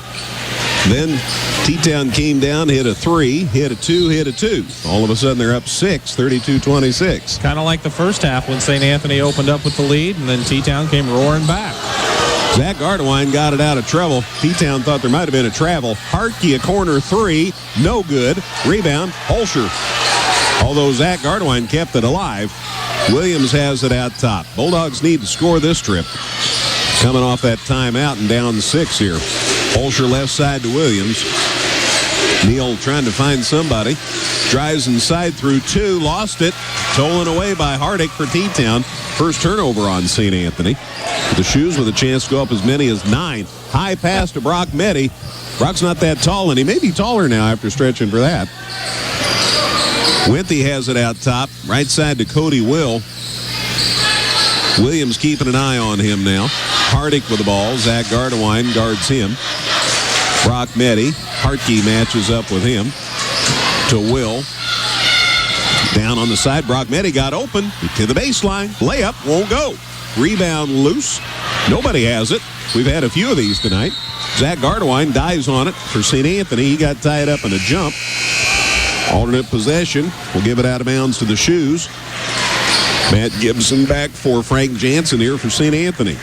Then Ttown came down, hit a 3, hit a 2, hit a 2. All of a sudden, they're up 6, 32-26. Kind of like the first half when St. Anthony opened up with the lead, and then Ttown came roaring back. Zach Gardewine got it out of trouble. Ttown thought there might have been a travel. Hartke, a corner 3, no good. Rebound, Holscher. Although Zach Gardewine kept it alive, Williams has it out top. Bulldogs need to score this trip. Coming off that timeout and down 6 here. Holscher left side to Williams. Neal trying to find somebody. Drives inside through 2. Lost it. Stolen away by Hardick for Ttown. First turnover on St. Anthony. The Shoes with a chance to go up as many as 9. High pass to Brock Meddy. Brock's not that tall, and he may be taller now after stretching for that. Wenthy has it out top. Right side to Cody Will. Williams keeping an eye on him now. Hardick with the ball. Zach Gardewine guards him. Brock Meddy. Hartke matches up with him. To Will. Down on the side. Brock Meddy got open to the baseline. Layup won't go. Rebound loose. Nobody has it. We've had a few of these tonight. Zach Gardewine dives on it for St. Anthony. He got tied up in a jump. Alternate possession. We'll give it out of bounds to the Shoes. Matt Gibson back for Frank Jansen here for St. Anthony.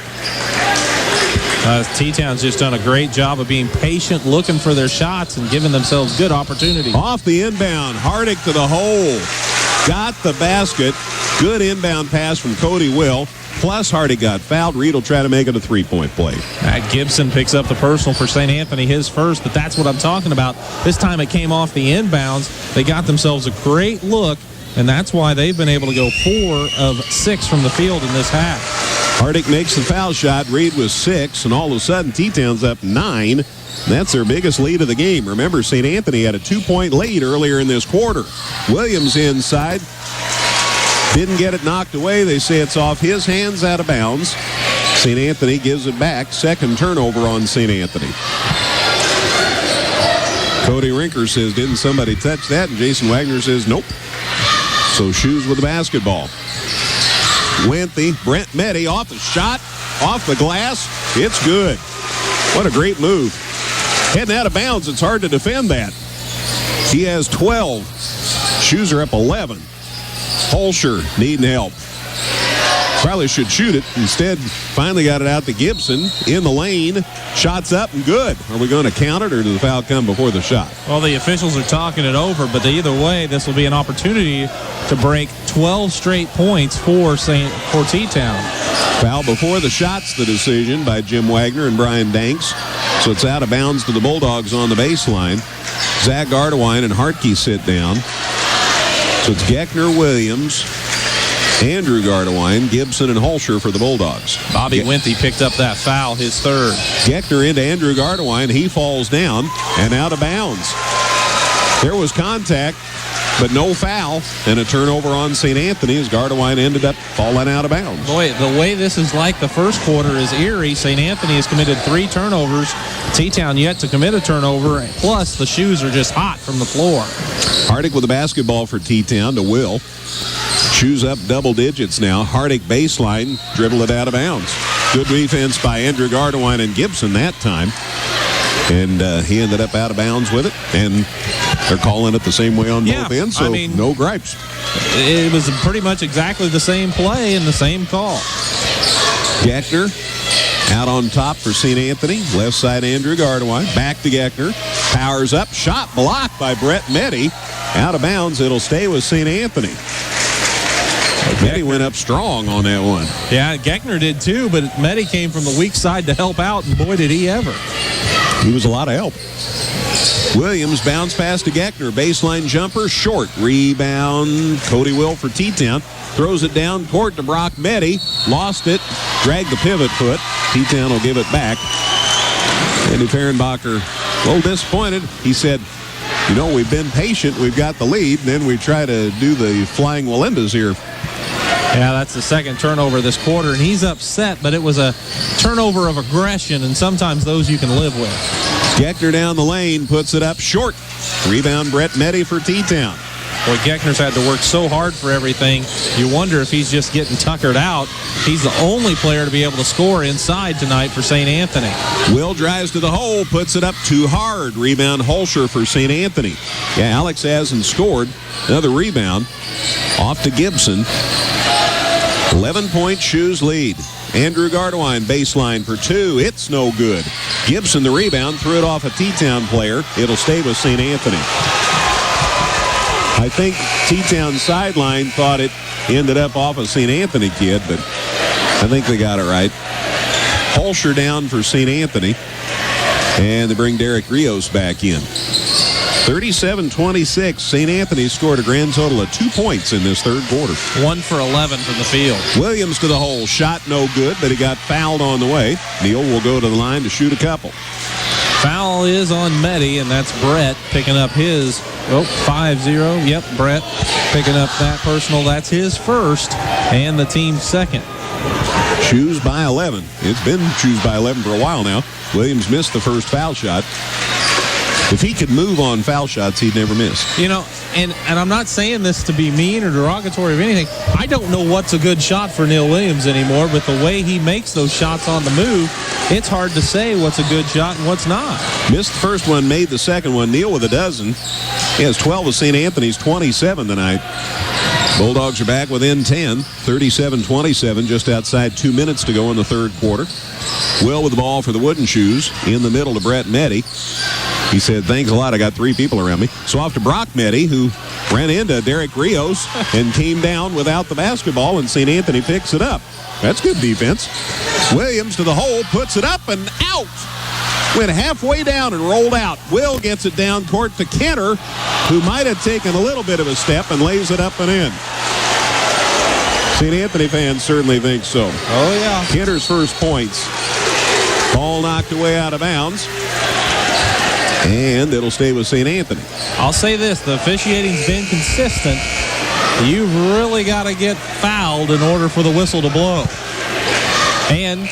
Ttown's just done a great job of being patient, looking for their shots, and giving themselves good opportunities. Off the inbound, Hardick to the hole. Got the basket. Good inbound pass from Cody Will. Plus, Hardick got fouled. Reed will try to make it a 3-point play. Matt Gibson picks up the personal for St. Anthony, his first, but that's what I'm talking about. This time it came off the inbounds. They got themselves a great look, and that's why they've been able to go 4 of 6 from the field in this half. Hardick makes the foul shot. Reed was 6, and all of a sudden, Ttown's up 9. That's their biggest lead of the game. Remember, St. Anthony had a 2-point lead earlier in this quarter. Williams inside. Didn't get it knocked away. They say it's off his hands, out of bounds. St. Anthony gives it back. Second turnover on St. Anthony. Cody Rinker says, didn't somebody touch that? And Jason Wagner says, nope. So Shoes with the basketball. Wenthy, Brent Meddy off the shot, off the glass. It's good. What a great move. Heading out of bounds, it's hard to defend that. He has 12. Shoes are up 11. Holscher needing help. Probably should shoot it. Instead, finally got it out to Gibson in the lane. Shots up and good. Are we going to count it, or does the foul come before the shot? Well, the officials are talking it over, but either way, this will be an opportunity to break 12 straight points for Ttown. Foul before the shot's the decision by Jim Wagner and Brian Danks. So it's out of bounds to the Bulldogs on the baseline. Zach Gardewine and Hartke sit down. So it's Geckner, Williams, Andrew Gardewine, Gibson, and Holscher for the Bulldogs. Bobby Wenthy picked up that foul, his third. Geckner into Andrew Gardewine. He falls down and out of bounds. There was contact, but no foul, and a turnover on St. Anthony as Gardewine ended up falling out of bounds. Boy, the way this is like the first quarter is eerie. St. Anthony has committed 3 turnovers. T-Town yet to commit a turnover, plus the shoes are just hot from the floor. Hardick with the basketball for T-Town to Will. Shoes up double digits now. Hardick baseline, dribble it out of bounds. Good defense by Andrew Gardewine and Gibson that time. And he ended up out of bounds with it. And they're calling it the same way on both ends, so no gripes. It was pretty much exactly the same play and the same call. Geckner out on top for St. Anthony. Left side, Andrew Gardewine. Back to Geckner. Powers up. Shot blocked by Brett Meddy. Out of bounds. It'll stay with St. Anthony. Meddy went up strong on that one. Yeah, Geckner did too, but Meddy came from the weak side to help out, and boy, did he ever. He was a lot of help. Williams bounce pass to Geckner. Baseline jumper, short. Rebound. Cody Will for T-Town. Throws it down court to Brock Meddy. Lost it. Dragged the pivot foot. T-Town will give it back. Andy Fehrenbacher a little disappointed. He said, you know, we've been patient. We've got the lead. And then we try to do the flying Walendas here. Yeah, that's the second turnover this quarter, and he's upset, but it was a turnover of aggression, and sometimes those you can live with. Geckner down the lane, puts it up short. Rebound, Brett Meddy for T-Town. Boy, Geckner's had to work so hard for everything. You wonder if he's just getting tuckered out. He's the only player to be able to score inside tonight for St. Anthony. Will drives to the hole, puts it up too hard. Rebound, Holscher for St. Anthony. Yeah, Alex hasn't scored. Another rebound. Off to Gibson. 11-point Shoes lead. Andrew Gardewine baseline for 2. It's no good. Gibson the rebound, threw it off a T-Town player. It'll stay with St. Anthony. I think T-Town sideline thought it ended up off a St. Anthony kid, but I think they got it right. Holscher down for St. Anthony. And they bring Derek Rios back in. 37-26. St. Anthony scored a grand total of 2 points in this third quarter. 1 for 11 from the field. Williams to the hole. Shot no good, but he got fouled on the way. Neal will go to the line to shoot a couple. Foul is on Meddy, and that's Brett picking up his 5-0. Yep, Brett picking up that personal. That's his first and the team's second. Shoes by 11. It's been Shoes by 11 for a while now. Williams missed the first foul shot. If he could move on foul shots, he'd never miss. You know, and I'm not saying this to be mean or derogatory or anything. I don't know what's a good shot for Neil Williams anymore, but the way he makes those shots on the move, it's hard to say what's a good shot and what's not. Missed the first one, made the second one. Neal with a dozen. He has 12 with St. Anthony's 27 tonight. Bulldogs are back within 10, 37-27, just outside 2 minutes to go in the third quarter. Will with the ball for the Wooden Shoes in the middle to Brett Meddy. He said, thanks a lot, I got 3 people around me. So off to Brock Meddy, who ran into Derek Rios and came down without the basketball, and St. Anthony picks it up. That's good defense. Williams to the hole, puts it up and out. Went halfway down and rolled out. Will gets it down court to Kenner, who might have taken a little bit of a step and lays it up and in. St. Anthony fans certainly think so. Oh, yeah. Kenner's first points. Ball knocked away out of bounds. And it'll stay with St. Anthony. I'll say this, the officiating's been consistent. You've really got to get fouled in order for the whistle to blow. And,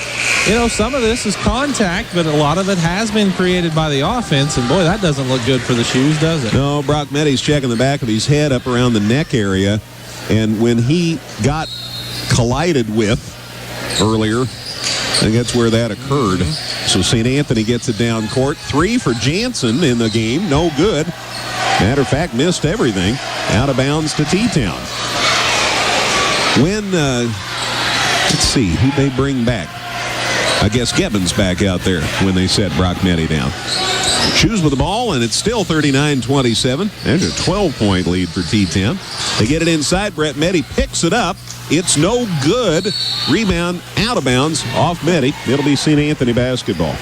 you know, some of this is contact, but a lot of it has been created by the offense. And, boy, that doesn't look good for the Shoes, does it? No, Brock Meddy's checking the back of his head up around the neck area. And when he got collided with earlier, I think that's where that occurred. So St. Anthony gets it down court. 3 for Jansen in the game. No good. Matter of fact, missed everything. Out of bounds to T-Town. When, let's see, who they bring back? I guess Gibbons back out there when they set Brock Meddy down. Shoes with the ball, and it's still 39-27. There's a 12-point lead for T-Town. They get it inside. Brett Meddy picks it up. It's no good. Rebound out of bounds off Meddy. It'll be St. Anthony basketball.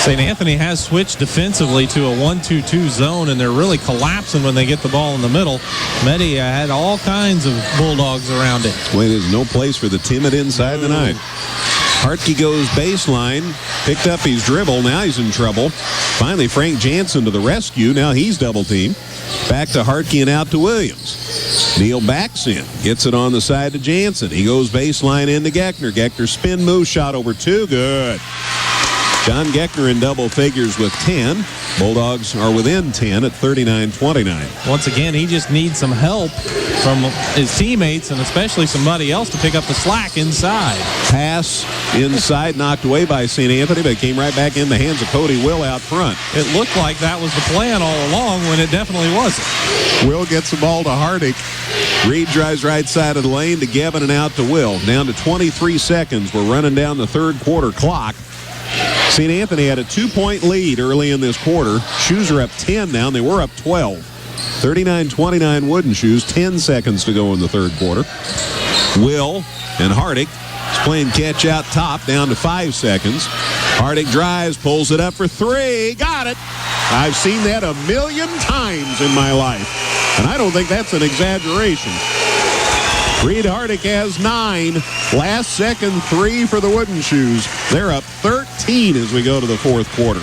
St. Anthony has switched defensively to a 1-2-2 zone, and they're really collapsing when they get the ball in the middle. Meddy had all kinds of Bulldogs around it. Wait, there's no place for the timid inside tonight. Hartke goes baseline, picked up his dribble. Now he's in trouble. Finally, Frank Jansen to the rescue. Now he's double teamed. Back to Hartke and out to Williams. Neal backs in, gets it on the side to Jansen. He goes baseline into Geckner. Geckner spin move, shot over two. Good. John Geckner in double figures with 10. Bulldogs are within 10 at 39-29. Once again, he just needs some help from his teammates and especially somebody else to pick up the slack inside. Pass inside, knocked away by St. Anthony, but it came right back in the hands of Cody Will out front. It looked like that was the plan all along when it definitely wasn't. Will gets the ball to Hardick. Reed drives right side of the lane to Gavin and out to Will. Down to 23 seconds. We're running down the third quarter clock. St. Anthony had a 2-point lead early in this quarter. Shoes are up 10 now, and they were up 12. 39-29 Wooden Shoes, 10 seconds to go in the third quarter. Will and Hardick is playing catch out top, down to 5 seconds. Hardick drives, pulls it up for three. Got it. I've seen that a million times in my life, and I don't think that's an exaggeration. Reed Hardick has 9. Last second three for the Wooden Shoes. They're up 13 as we go to the fourth quarter.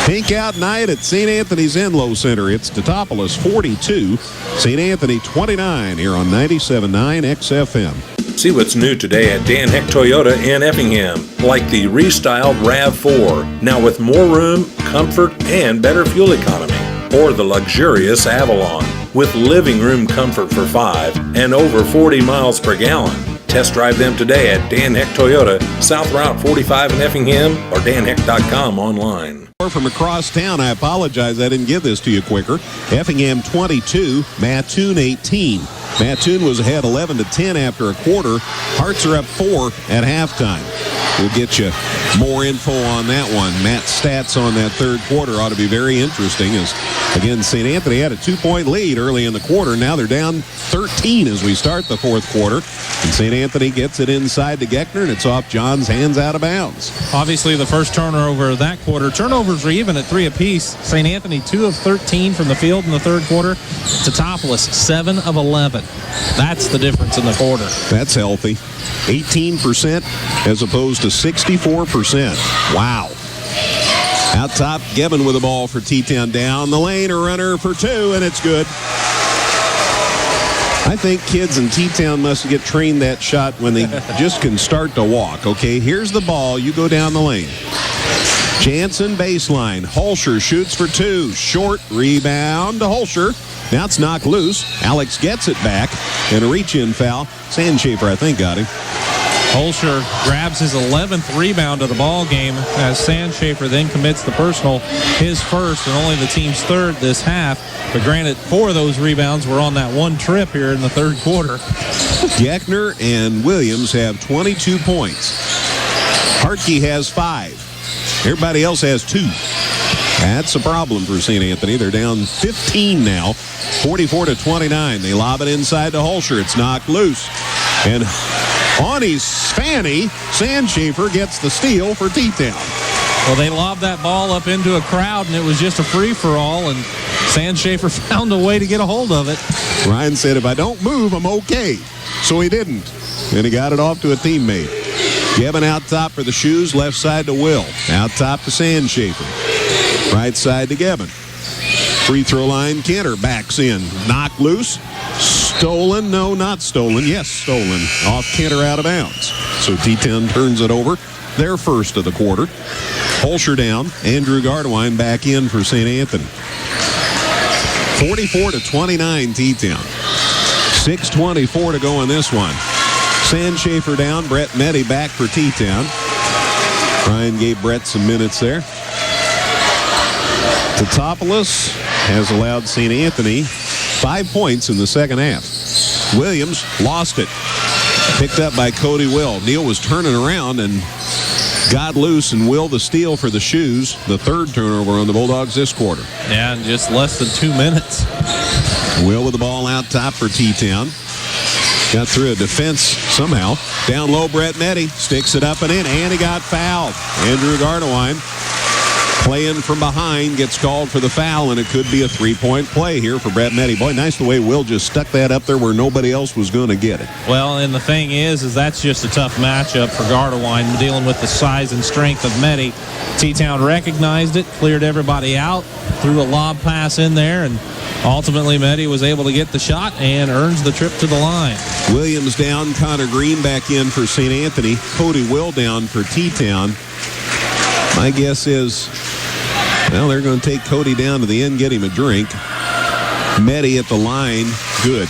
Pink out night at St. Anthony's Enlow Center. It's Ttown 42, St. Anthony 29 here on 97.9 XFM. See what's new today at Dan Heck Toyota in Effingham, like the restyled RAV4, now with more room, comfort, and better fuel economy. Or the luxurious Avalon, with living room comfort for 5 and over 40 miles per gallon. Test drive them today at Dan Heck Toyota, South Route 45 in Effingham, or danheck.com online. From across town, I apologize I didn't give this to you quicker. Effingham 22, Mattoon 18. Mattoon was ahead 11-10 after a quarter. Hearts are up 4 at halftime. We'll get you more info on that one. Matt's stats on that third quarter ought to be very interesting as, again, St. Anthony had a 2-point lead early in the quarter. Now they're down 13 as we start the fourth quarter. And St. Anthony gets it inside to Geckner, and it's off John's hands out of bounds. Obviously, the first turnover of that quarter. Turnovers were even at 3 apiece. St. Anthony 2 of 13 from the field in the third quarter. Ttown 7 of 11. That's the difference in the quarter. That's healthy. 18% as opposed to 64%. Wow. Out top, Gavin with the ball for Ttown. Down the lane, a runner for 2, and it's good. I think kids in Ttown must get trained that shot when they just can start to walk. Okay, here's the ball. You go down the lane. Jansen baseline. Holscher shoots for 2. Short rebound to Holscher. Now it's knocked loose. Alex gets it back. And a reach-in foul. Sandschafer, I think, got him. Holscher grabs his 11th rebound of the ball game as Sandschafer then commits the personal, his first and only the team's third this half. But granted, 4 of those rebounds were on that one trip here in the third quarter. Geckner and Williams have 22 points. Hartke has 5. Everybody else has 2. That's a problem for St. Anthony. They're down 15 now, 44-29. They lob it inside to Holscher. It's knocked loose. And on his fanny, Sandschafer gets the steal for Ttown. Well, they lobbed that ball up into a crowd, and it was just a free-for-all, and Sandschafer found a way to get a hold of it. Ryan said, if I don't move, I'm okay. So he didn't, and he got it off to a teammate. Gavin out top for the Shoes, left side to Will. Out top to Sandschafer. Right side to Gavin. Free throw line, Kenner backs in. Knocked loose. Stolen. No, not stolen. Yes, stolen. Off Kenner out of bounds. So Ttown turns it over. Their first of the quarter. Holscher down. Andrew Gardewine back in for St. Anthony. 44-29 Ttown. 6:24 to go in this one. Sandschafer down. Brett Meddy back for Ttown. Ryan gave Brett some minutes there. Ttown has allowed St. Anthony 5 points in the second half. Williams lost it. Picked up by Cody Will. Neal was turning around and got loose, and Will the steal for the Shoes. The third turnover on the Bulldogs this quarter. Yeah, in just less than 2 minutes. Will with the ball out top for Ttown. Got through a defense somehow. Down low, Brett Meddy sticks it up and in, and he got fouled. Andrew Gardewine Playing from behind, gets called for the foul, and it could be a three-point play here for Brett Meddy. Boy, nice the way Will just stuck that up there where nobody else was going to get it. Well, and the thing is that's just a tough matchup for Gardewine, dealing with the size and strength of Meddy. T-Town recognized it, cleared everybody out, threw a lob pass in there, and ultimately Meddy was able to get the shot and earns the trip to the line. Williams down, Connor Green back in for St. Anthony, Cody Will down for T-Town. My guess is, well, they're going to take Cody down to the end, get him a drink. Meddy at the line, good.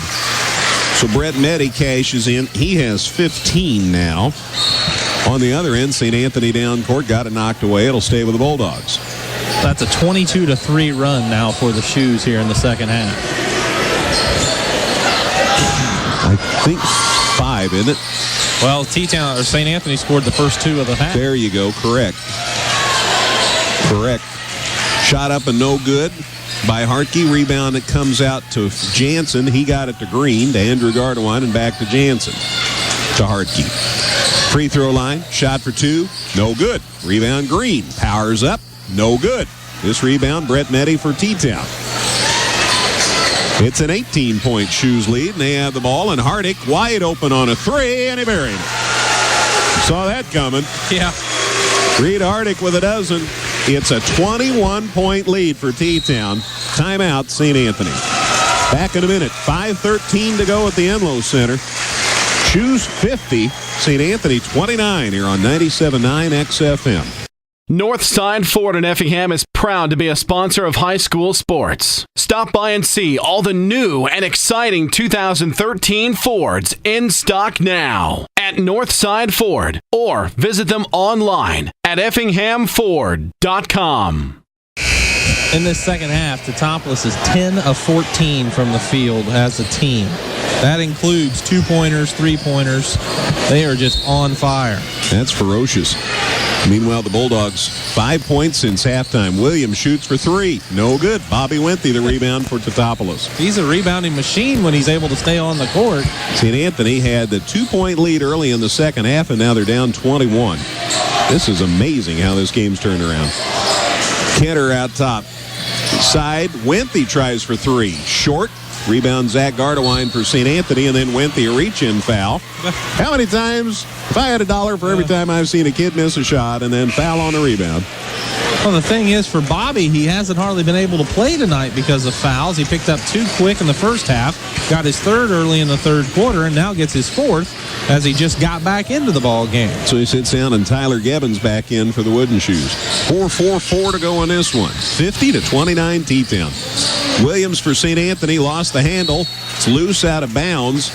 So Brett Meddy cashes in. He has 15 now. On the other end, St. Anthony down court, got it knocked away. It'll stay with the Bulldogs. That's a 22-3 run now for the Shoes here in the second half. I think 5, isn't it? Well, T-Town or St. Anthony scored the first 2 of the half. There you go, correct. Shot up and no good by Hartke. Rebound that comes out to Jansen. He got it to Green, to Andrew Gardewine, and back to Jansen. To Hartke. Free throw line, shot for 2, no good. Rebound Green, powers up, no good. This rebound, Brett Meddy for T-Town. It's an 18-point Shoes lead, and they have the ball, and Hardick wide open on a 3, and he buried it. Saw that coming. Yeah. Reed Hardick with a dozen. It's a 21-point lead for T-Town. Timeout, St. Anthony. Back in a minute. 5:13 to go at the Enlow Center. Shoes 50, St. Anthony 29 here on 97.9 XFM. Northside Ford in Effingham is proud to be a sponsor of high school sports. Stop by and see all the new and exciting 2013 Fords in stock now at Northside Ford, or visit them online at effinghamford.com. In this second half, Ttown is 10 of 14 from the field as a team. That includes 2-pointers, 3-pointers. They are just on fire. That's ferocious. Meanwhile, the Bulldogs, 5 points since halftime. Williams shoots for 3. No good. Bobby Winthy, the rebound for Ttown. He's a rebounding machine when he's able to stay on the court. St. Anthony had the 2-point lead early in the second half, and now they're down 21. This is amazing how this game's turned around. Kenner out top. Side, Winthy tries for 3. Short. Rebound Zach Gardewine for St. Anthony, and then Winthy a reach-in foul. How many times, if I had $1 for every time I've seen a kid miss a shot and then foul on a rebound? Well, the thing is, for Bobby, he hasn't hardly been able to play tonight because of fouls. He picked up 2 quick in the first half, got his 3rd early in the 3rd quarter, and now gets his 4th as he just got back into the ball game. So he sits down, and Tyler Gebbins back in for the Wooden Shoes. 4:44 to go in this one. 50-29 T-Town. Williams for St. Anthony lost the handle. It's loose out of bounds.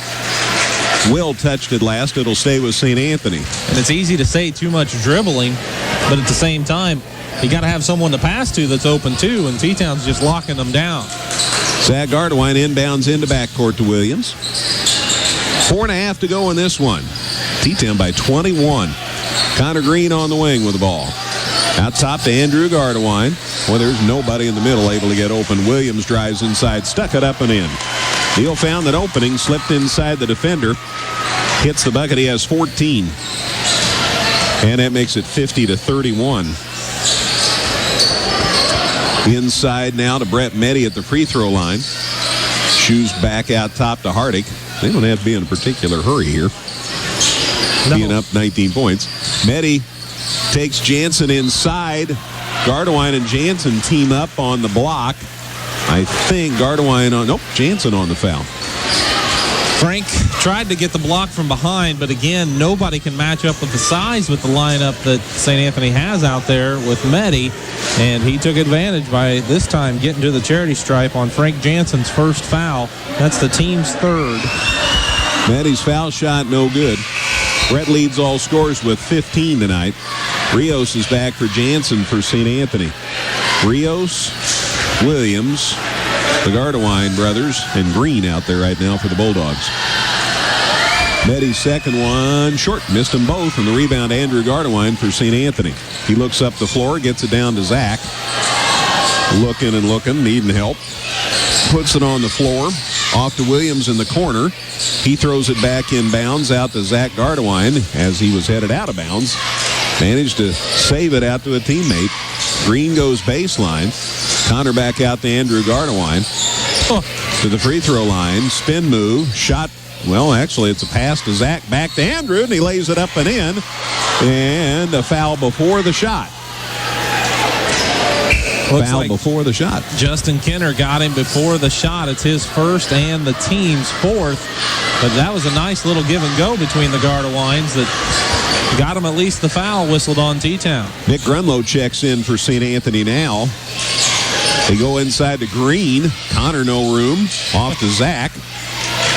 Will touched it last. It'll stay with St. Anthony. And it's easy to say too much dribbling, but at the same time, you got to have someone to pass to that's open too, and T-Town's just locking them down. Zach Gardewine inbounds into backcourt to Williams. 4.5 to go in this one. T-Town by 21. Connor Green on the wing with the ball. Out top to Andrew Gardewine. Well, there's nobody in the middle able to get open. Williams drives inside, stuck it up and in. Neal found that opening, slipped inside the defender. Hits the bucket. He has 14. And that makes it 50-31. Inside now to Brett Meddy at the free throw line. Shoes back out top to Hardick. They don't have to be in a particular hurry here. No. Being up 19 points. Meddy takes Jansen inside. Gardewine and Jansen team up on the block. I think Gardewine on, nope, Jansen on the foul. Frank tried to get the block from behind, but again, nobody can match up with the size with the lineup that St. Anthony has out there with Meddy, and he took advantage by this time getting to the charity stripe on Frank Jansen's first foul. That's the team's 3rd. Meddy's foul shot no good. Brett leads all scores with 15 tonight. Rios is back for Jansen for St. Anthony. Rios, Williams, the Gardewine brothers, and Green out there right now for the Bulldogs. Meddy's second one short. Missed them both, and the rebound Andrew Gardewine for St. Anthony. He looks up the floor, gets it down to Zach. Looking and looking, needing help. Puts it on the floor. Off to Williams in the corner. He throws it back in bounds out to Zach Gardewine as he was headed out of bounds. Managed to save it out to a teammate. Green goes baseline. Connor back out to Andrew Gardewine. To the free throw line. Spin move. Shot. Well, actually, it's a pass to Zach. Back to Andrew, and he lays it up and in. And a foul before the shot. Looks Foul like before the shot. Justin Kenner got him before the shot. It's his first and the team's fourth. But that was a nice little give and go between the Gardewines that got him at least the foul whistled on T-Town. Nick Grunlow checks in for St. Anthony now. They go inside to Green. Connor no room. Off to Zach.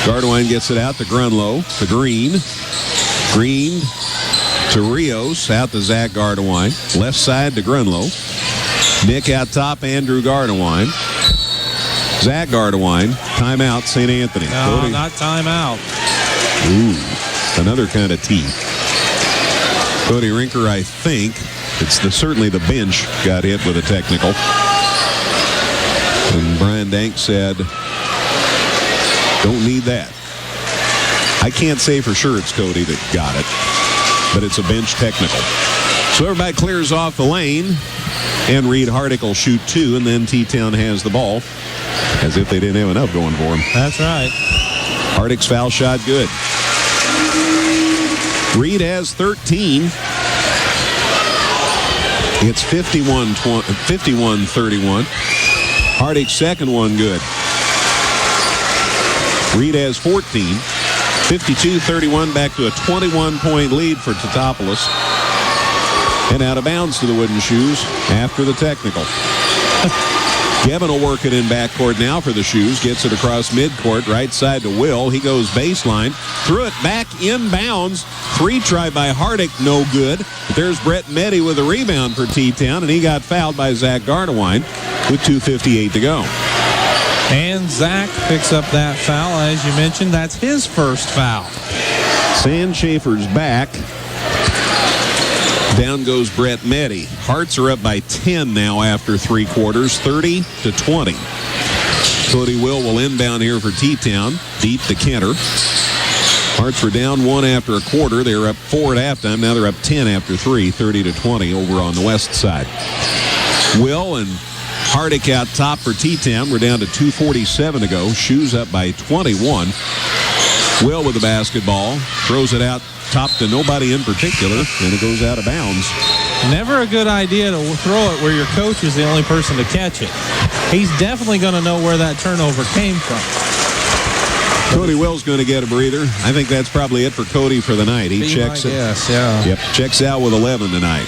Gardewine gets it out to Grunlow. To Green. Green to Rios. Out to Zach Gardewine. Left side to Grunlow. Nick out top, Andrew Gardewine. Zach Gardewine. Timeout, St. Anthony. No, Cody. not timeout. Ooh, another kind of tee. Cody Rinker, I think, certainly the bench got hit with a technical. And Brian Dank said, don't need that. I can't say for sure it's Cody that got it, but it's a bench technical. So everybody clears off the lane, and Reed Hardick will shoot two, and then T-Town has the ball, as if they didn't have enough going for him. That's right. Hardick's foul shot good. Reed has 13. It's 51-31. Hardick's second one good. Reed has 14. 52-31, back to a 21-point lead for Teutopolis. And out of bounds to the Wooden Shoes after the technical. Gavin will work it in backcourt now for the Shoes. Gets it across midcourt, right side to Will. He goes baseline. Threw it back inbounds. Three try by Hardick, no good. But there's Brett Meddy with a rebound for T-Town, and he got fouled by Zach Gardewine with 2:58 to go. And Zach picks up that foul. As you mentioned, that's his first foul. Sandschafer's back. Down goes Brett Meddy. Hearts are up by 10 now after three quarters, 30-20. Cody will inbound here for T-Town. Deep to Kenter. Hearts were down one after a quarter. They were up 4 at halftime. Now they're up 10 after three, 30-20 over on the west side. Will and Hardick out top for T-Town. We're down to 2:47 to go. Shoes up by 21. Will with the basketball. Throws it out top to nobody in particular, and it goes out of bounds. Never a good idea to throw it where your coach is the only person to catch it. He's definitely going to know where that turnover came from. Cody Will's going to get a breather. I think that's probably it for Cody for the night. He checks it. Yes, yeah. Yep, checks out with 11 tonight.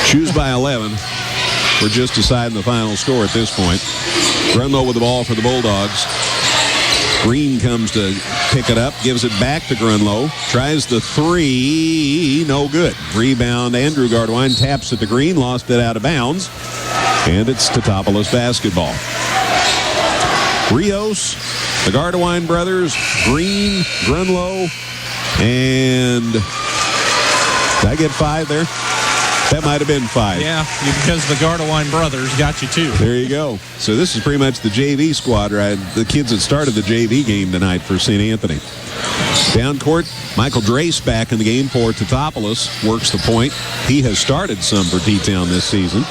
Shoes by 11. We're just deciding the final score at this point. Grunlow with the ball for the Bulldogs. Green comes to pick it up, gives it back to Grunlow. Tries the three, no good. Rebound, Andrew Gardewine taps it to Green, lost it out of bounds. And it's Teutopolis basketball. Rios, the Gardewine brothers, Green, Grunlow, and did I get 5 there? That might have been 5. Yeah, because the Gardewine brothers got you too. There you go. So this is pretty much the JV squad, right? The kids that started the JV game tonight for St. Anthony. Down court, Michael Drace back in the game for Teutopolis. Works the point. He has started some for T-Town this season.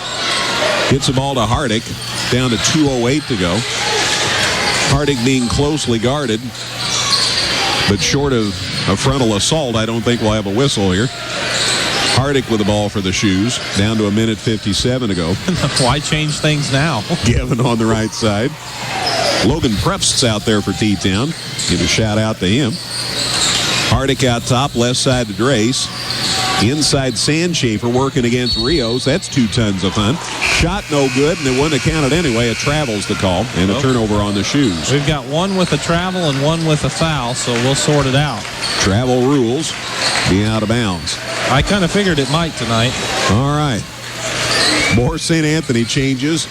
Gets the ball to Hardick. Down to 2:08 to go. Hardick being closely guarded, but short of a frontal assault, I don't think we'll have a whistle here. Hardick with the ball for the Shoes. Down to 1:57 to go. Why change things now? Gavin on the right side. Logan Prepst's out there for T-Town. Give a shout out to him. Hardick out top, left side to Drace. Inside Sandschafer working against Rios. That's 2 tons of fun. Shot no good, and it wouldn't have counted anyway. A travel's the call, and a turnover on the Shoes. We've got one with a travel and one with a foul, so we'll sort it out. Travel rules. Be out of bounds. I kind of figured it might tonight. All right. More St. Anthony changes.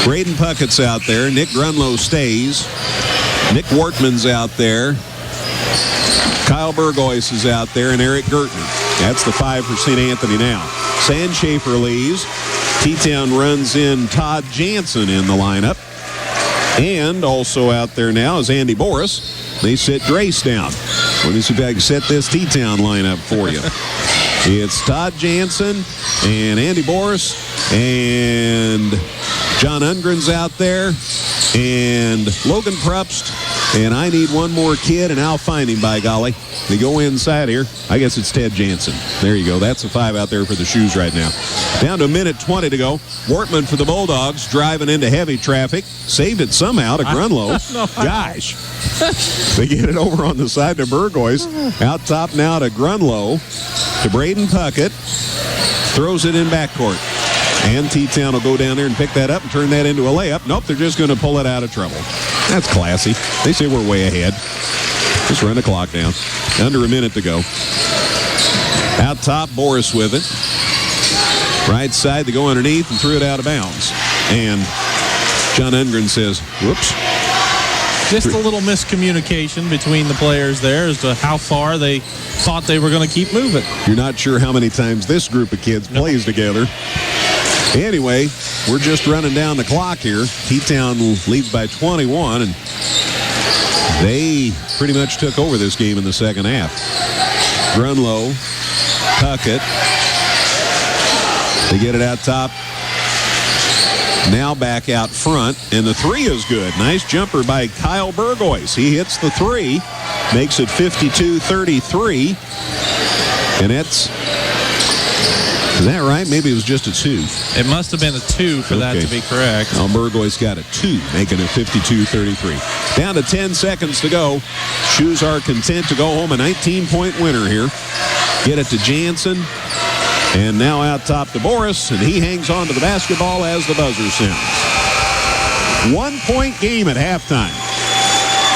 Braden Puckett's out there. Nick Grunlow stays. Nick Wortman's out there. Kyle Burgoyce is out there, and Eric Gertner. That's the 5 for St. Anthony now. Sandschafer leaves. T-Town runs in Todd Jansen in the lineup. And also out there now is Andy Boris. They sit Drace down. Let me see if I can set this T-Town lineup for you. It's Todd Jansen and Andy Boris and John Ungren's out there and Logan Prupst. And I need one more kid, and I'll find him, by golly. They go inside here. I guess it's Ted Jansen. There you go. That's a 5 out there for the Shoes right now. Down to a minute 20 to go. Wortman for the Bulldogs driving into heavy traffic. Saved it somehow to Grunlow. Gosh. They get it over on the side to Burgoyce. Out top now to Grunlow. To Braden Puckett. Throws it in backcourt. And Ttown will go down there and pick that up and turn that into a layup. Nope, they're just going to pull it out of trouble. That's classy. They say we're way ahead. Just run the clock down. Under a minute to go. Out top, Boris with it. Right side, they go underneath and threw it out of bounds. And John Ungren says, whoops. Just a little miscommunication between the players there as to how far they thought they were going to keep moving. You're not sure how many times this group of kids plays together. Anyway, we're just running down the clock here. Ttown leads by 21, and they pretty much took over this game in the second half. Grunlow, Puckett. They get it out top. Now back out front, and the three is good. Nice jumper by Kyle Burgoyce. He hits the three, makes it 52-33, and that's... Is that right? Maybe it was just a 2. It must have been a 2 for that to be correct. Now Burgoyce got a 2, making it 52-33. Down to 10 seconds to go. Shoes are content to go home a 19-point winner here. Get it to Jansen. And now out top to Boris, and he hangs on to the basketball as the buzzer sounds. 1-point game at halftime.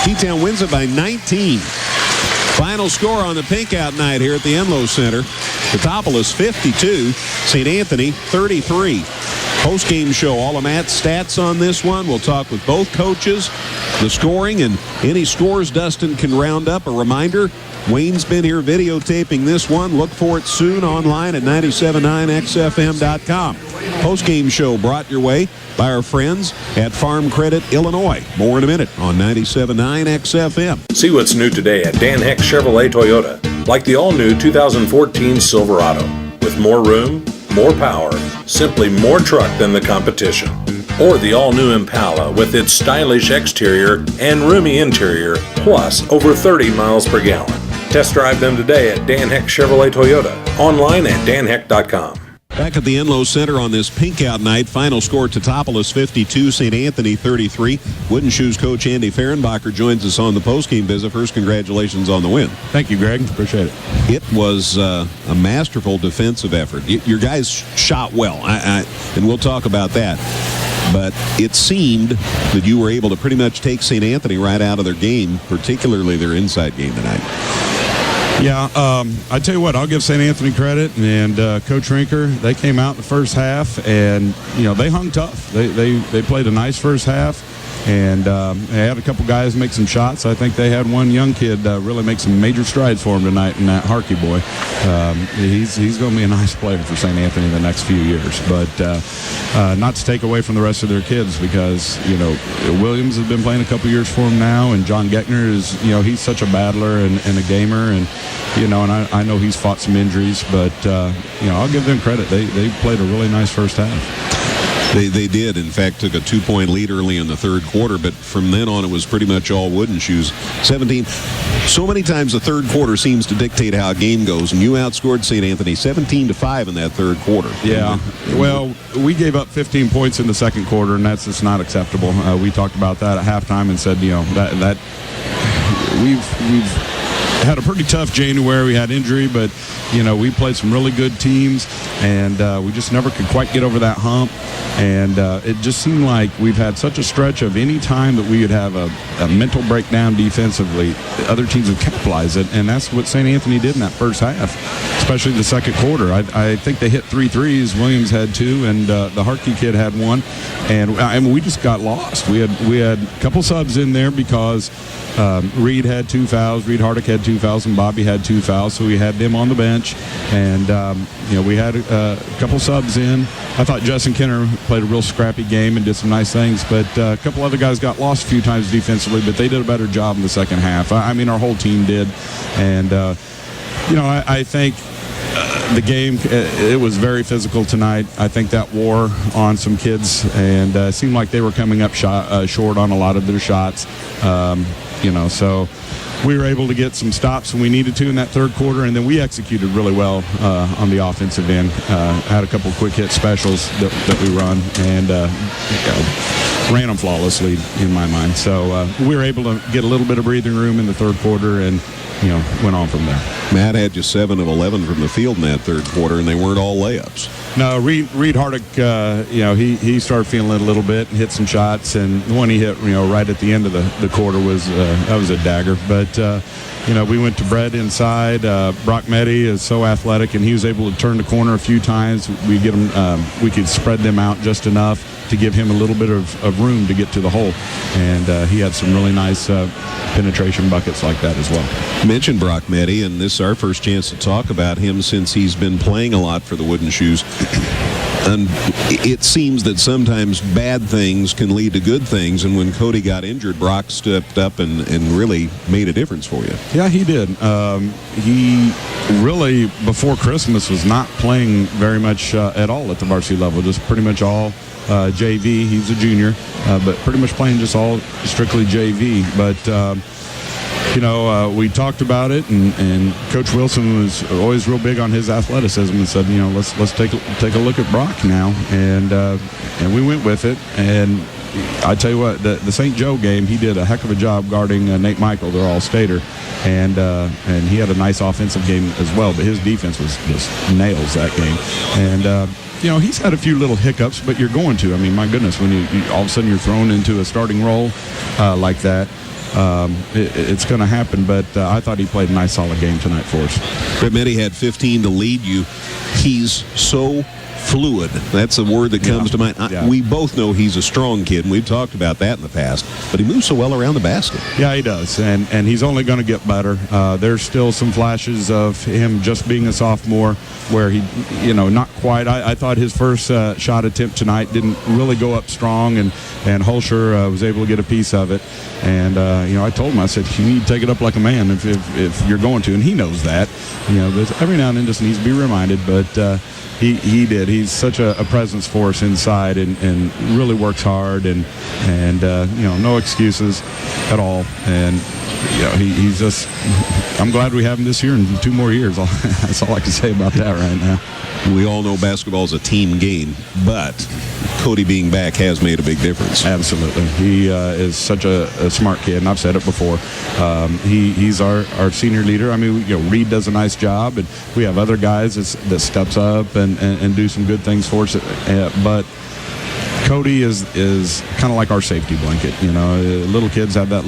Ttown wins it by 19. Final score on the pink-out night here at the Enlow Center. Ttopolis 52, St. Anthony 33. Post-game show, all of Matt's stats on this one. We'll talk with both coaches, the scoring, and any scores Dustin can round up. A reminder, Wayne's been here videotaping this one. Look for it soon online at 979xfm.com. Post-game show brought your way by our friends at Farm Credit Illinois. More in a minute on 97.9 XFM. See what's new today at Dan Heck Chevrolet Toyota, like the all-new 2014 Silverado. With more room, more power, simply more truck than the competition. Or the all-new Impala with its stylish exterior and roomy interior, plus over 30 miles per gallon. Test drive them today at Dan Heck Chevrolet Toyota, online at danheck.com. Back at the Enlow Center on this pink-out night, final score Ttopolis 52, St. Anthony 33. Wooden Shoes coach Andy Fehrenbacher joins us on the postgame visit. First, congratulations on the win. Thank you, Greg. Appreciate it. It was a masterful defensive effort. Your guys shot well, and we'll talk about that. But it seemed that you were able to pretty much take St. Anthony right out of their game, particularly their inside game tonight. Yeah, I tell you what, I'll give St. Anthony credit and Coach Rinker. They came out in the first half, and they hung tough. They played a nice first half, and they had a couple guys make some shots. I think they had one young kid really make some major strides for him tonight, in that Harkey boy. He's going to be a nice player for St. Anthony in the next few years. But not to take away from the rest of their kids, because Williams has been playing a couple years for him now, and John Geckner is he's such a battler and a gamer, and and I know he's fought some injuries, but I'll give them credit. They played a really nice first half. They did, in fact, took a 2-point lead early in the third quarter, but from then on it was pretty much all Wooden Shoes. 17. So many times the third quarter seems to dictate how a game goes, and you outscored St. Anthony 17-5 in that third quarter. Yeah, well, we gave up 15 points in the second quarter, and that's just not acceptable. We talked about that at halftime and said, that we've had a pretty tough January. We had injury, but we played some really good teams, and we just never could quite get over that hump. And it just seemed like we've had such a stretch of any time that we would have a mental breakdown defensively, other teams would capitalize it, and that's what St. Anthony did in that first half, especially the second quarter. I think they hit 3 threes. Williams had 2, and the Harkey kid had 1, and we just got lost. We had a couple subs in there because Reed had 2 fouls, Reed Hardick had 2 fouls, and Bobby had 2 fouls, so we had them on the bench, and we had a couple subs in. I thought Justin Kenner played a real scrappy game and did some nice things, but a couple other guys got lost a few times defensively, but they did a better job in the second half. I mean, our whole team did, and I think the game, it was very physical tonight. I think that wore on some kids, and it seemed like they were coming up short on a lot of their shots. So we were able to get some stops when we needed to in that third quarter, and then we executed really well on the offensive end. Had a couple quick hit specials that we run, and ran them flawlessly in my mind. So we were able to get a little bit of breathing room in the third quarter, and went on from there. Matt had just 7 of 11 from the field in that third quarter, and they weren't all layups. No, Reed Hardick, he started feeling it a little bit and hit some shots, and the one he hit, right at the end of the quarter was a dagger. But we went to Brett inside. Brock Meddy is so athletic, and he was able to turn the corner a few times. We could spread them out just enough to give him a little bit of room to get to the hole, and he had some really nice penetration buckets like that as well. You mentioned Brock Meddy, and this is our first chance to talk about him since he's been playing a lot for the Wooden Shoes. And it seems that sometimes bad things can lead to good things, and when Cody got injured, Brock stepped up and really made a difference for you. Yeah, he did. He really, before Christmas, was not playing very much at all at the varsity level, just pretty much all JV. He's a junior, but pretty much playing just all strictly JV. But we talked about it, and Coach Wilson was always real big on his athleticism and said, let's take a look at Brock now, and we went with it. And I tell you what, the St. Joe game, he did a heck of a job guarding Nate Michael, their all-stater, and he had a nice offensive game as well. But his defense was just nails that game, and. He's had a few little hiccups, but you're going to. I mean, my goodness, when you all of a sudden you're thrown into a starting role like that, it's going to happen. But I thought he played a nice, solid game tonight for us. Brett Meddy had 15 to lead you. He's so fluid. That's a word that comes to mind. We both know he's a strong kid, and we've talked about that in the past, but he moves so well around the basket. Yeah, he does, and he's only going to get better. There's still some flashes of him just being a sophomore where he, not quite. I thought his first shot attempt tonight didn't really go up strong, and Holscher was able to get a piece of it. And, I told him, I said, you need to take it up like a man if you're going to, and he knows that. But every now and then just needs to be reminded, but he did. He's such a presence for us inside, and really works hard, and no excuses at all. And he's just. I'm glad we have him this year and 2 more years. That's all I can say about that right now. We all know basketball is a team game, but Cody being back has made a big difference. Absolutely. He is such a smart kid, and I've said it before. He's our senior leader. I mean, Reed does a nice job, and we have other guys that steps up and do some good things for us. But Cody is kind of like our safety blanket. Little kids have that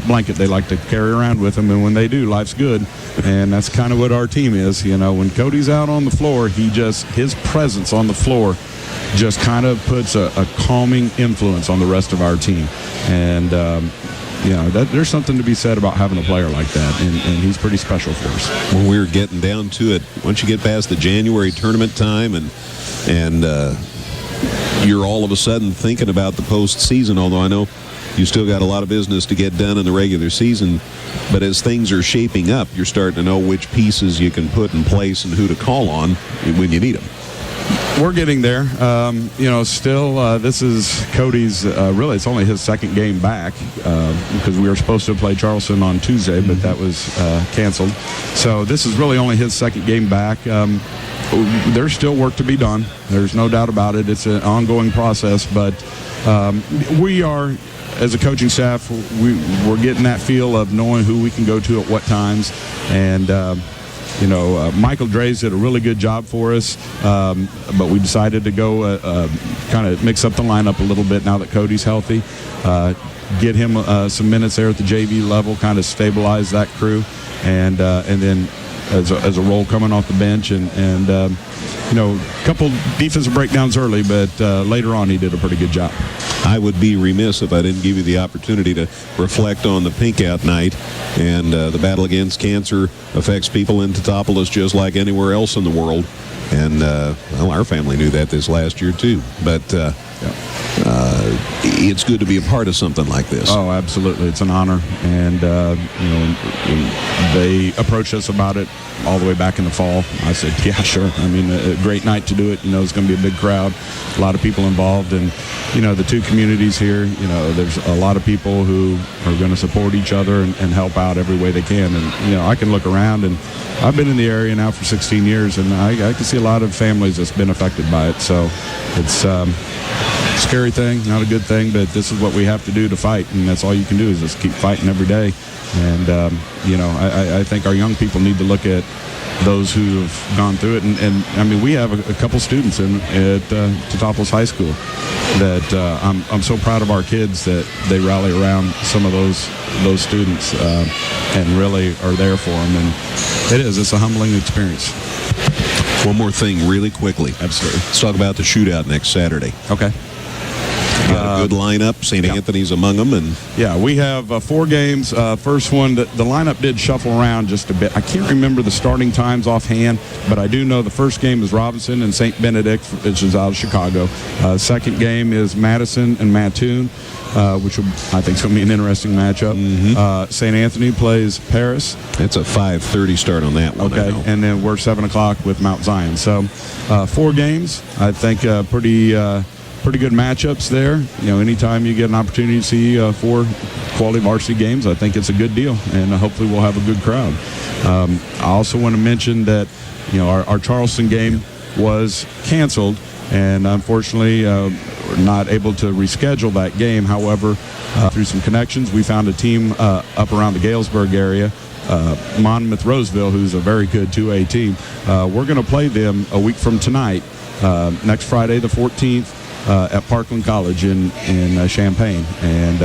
blanket they like to carry around with them, and when they do, life's good. And that's kind of what our team is. When Cody's out on the floor, his presence on the floor just kind of puts a calming influence on the rest of our team. And there's something to be said about having a player like that, and he's pretty special for us. When we were getting down to it, once you get past the January tournament time, and you're all of a sudden thinking about the postseason, although I know you still got a lot of business to get done in the regular season. But as things are shaping up, you're starting to know which pieces you can put in place and who to call on when you need them. We're getting there. Still, this is Cody's, really, it's only his second game back because we were supposed to play Charleston on Tuesday, but that was canceled. So this is really only his second game back. There's still work to be done. There's no doubt about it. It's an ongoing process, but we are, as a coaching staff, we're getting that feel of knowing who we can go to at what times. And, Michael Dre's did a really good job for us, but we decided to go kind of mix up the lineup a little bit now that Cody's healthy. Get him some minutes there at the JV level, kind of stabilize that crew, and then as a role coming off the bench, and couple defensive breakdowns early, but later on he did a pretty good job. I would be remiss if I didn't give you the opportunity to reflect on the Pink Out night. And the battle against cancer affects people in Ttown just like anywhere else in the world. And, well, our family knew that this last year, too. But it's good to be a part of something like this. Oh, absolutely. It's an honor. And, they approached us about it all the way back in the fall. I said, yeah, sure. I mean, a great night to do it. It's going to be a big crowd, a lot of people involved. And, the two communities here, there's a lot of people who are going to support each other and help out every way they can. And, I can look around, and I've been in the area now for 16 years, and I can see a lot of families that's been affected by it. So it's a scary thing, not a good thing, but this is what we have to do to fight, and that's all you can do is just keep fighting every day. And, I think our young people need to look at those who have gone through it. And I mean, we have a couple students at Ttown High School that I'm so proud of our kids that they rally around some of those students and really are there for them. And it's a humbling experience. One more thing really quickly. Absolutely. Let's talk about the shootout next Saturday. Okay. Got a good lineup. St. Anthony's among them. And yeah, we have 4 games. First one, the lineup did shuffle around just a bit. I can't remember the starting times offhand, but I do know the first game is Robinson and St. Benedict, which is out of Chicago. Second game is Madison and Mattoon, which I think is going to be an interesting matchup. Mm-hmm. St. Anthony plays Paris. It's a 5:30 start on that one. Okay, and then we're 7 o'clock with Mount Zion. So 4 games, I think pretty good matchups there. Anytime you get an opportunity to see 4 quality varsity games, I think it's a good deal, and hopefully we'll have a good crowd. I also want to mention that our Charleston game was canceled, and unfortunately we're not able to reschedule that game. However, through some connections, we found a team up around the Galesburg area, Monmouth Roseville, who's a very good 2A team. We're going to play them a week from tonight, next Friday the 14th. At Parkland College in Champaign, and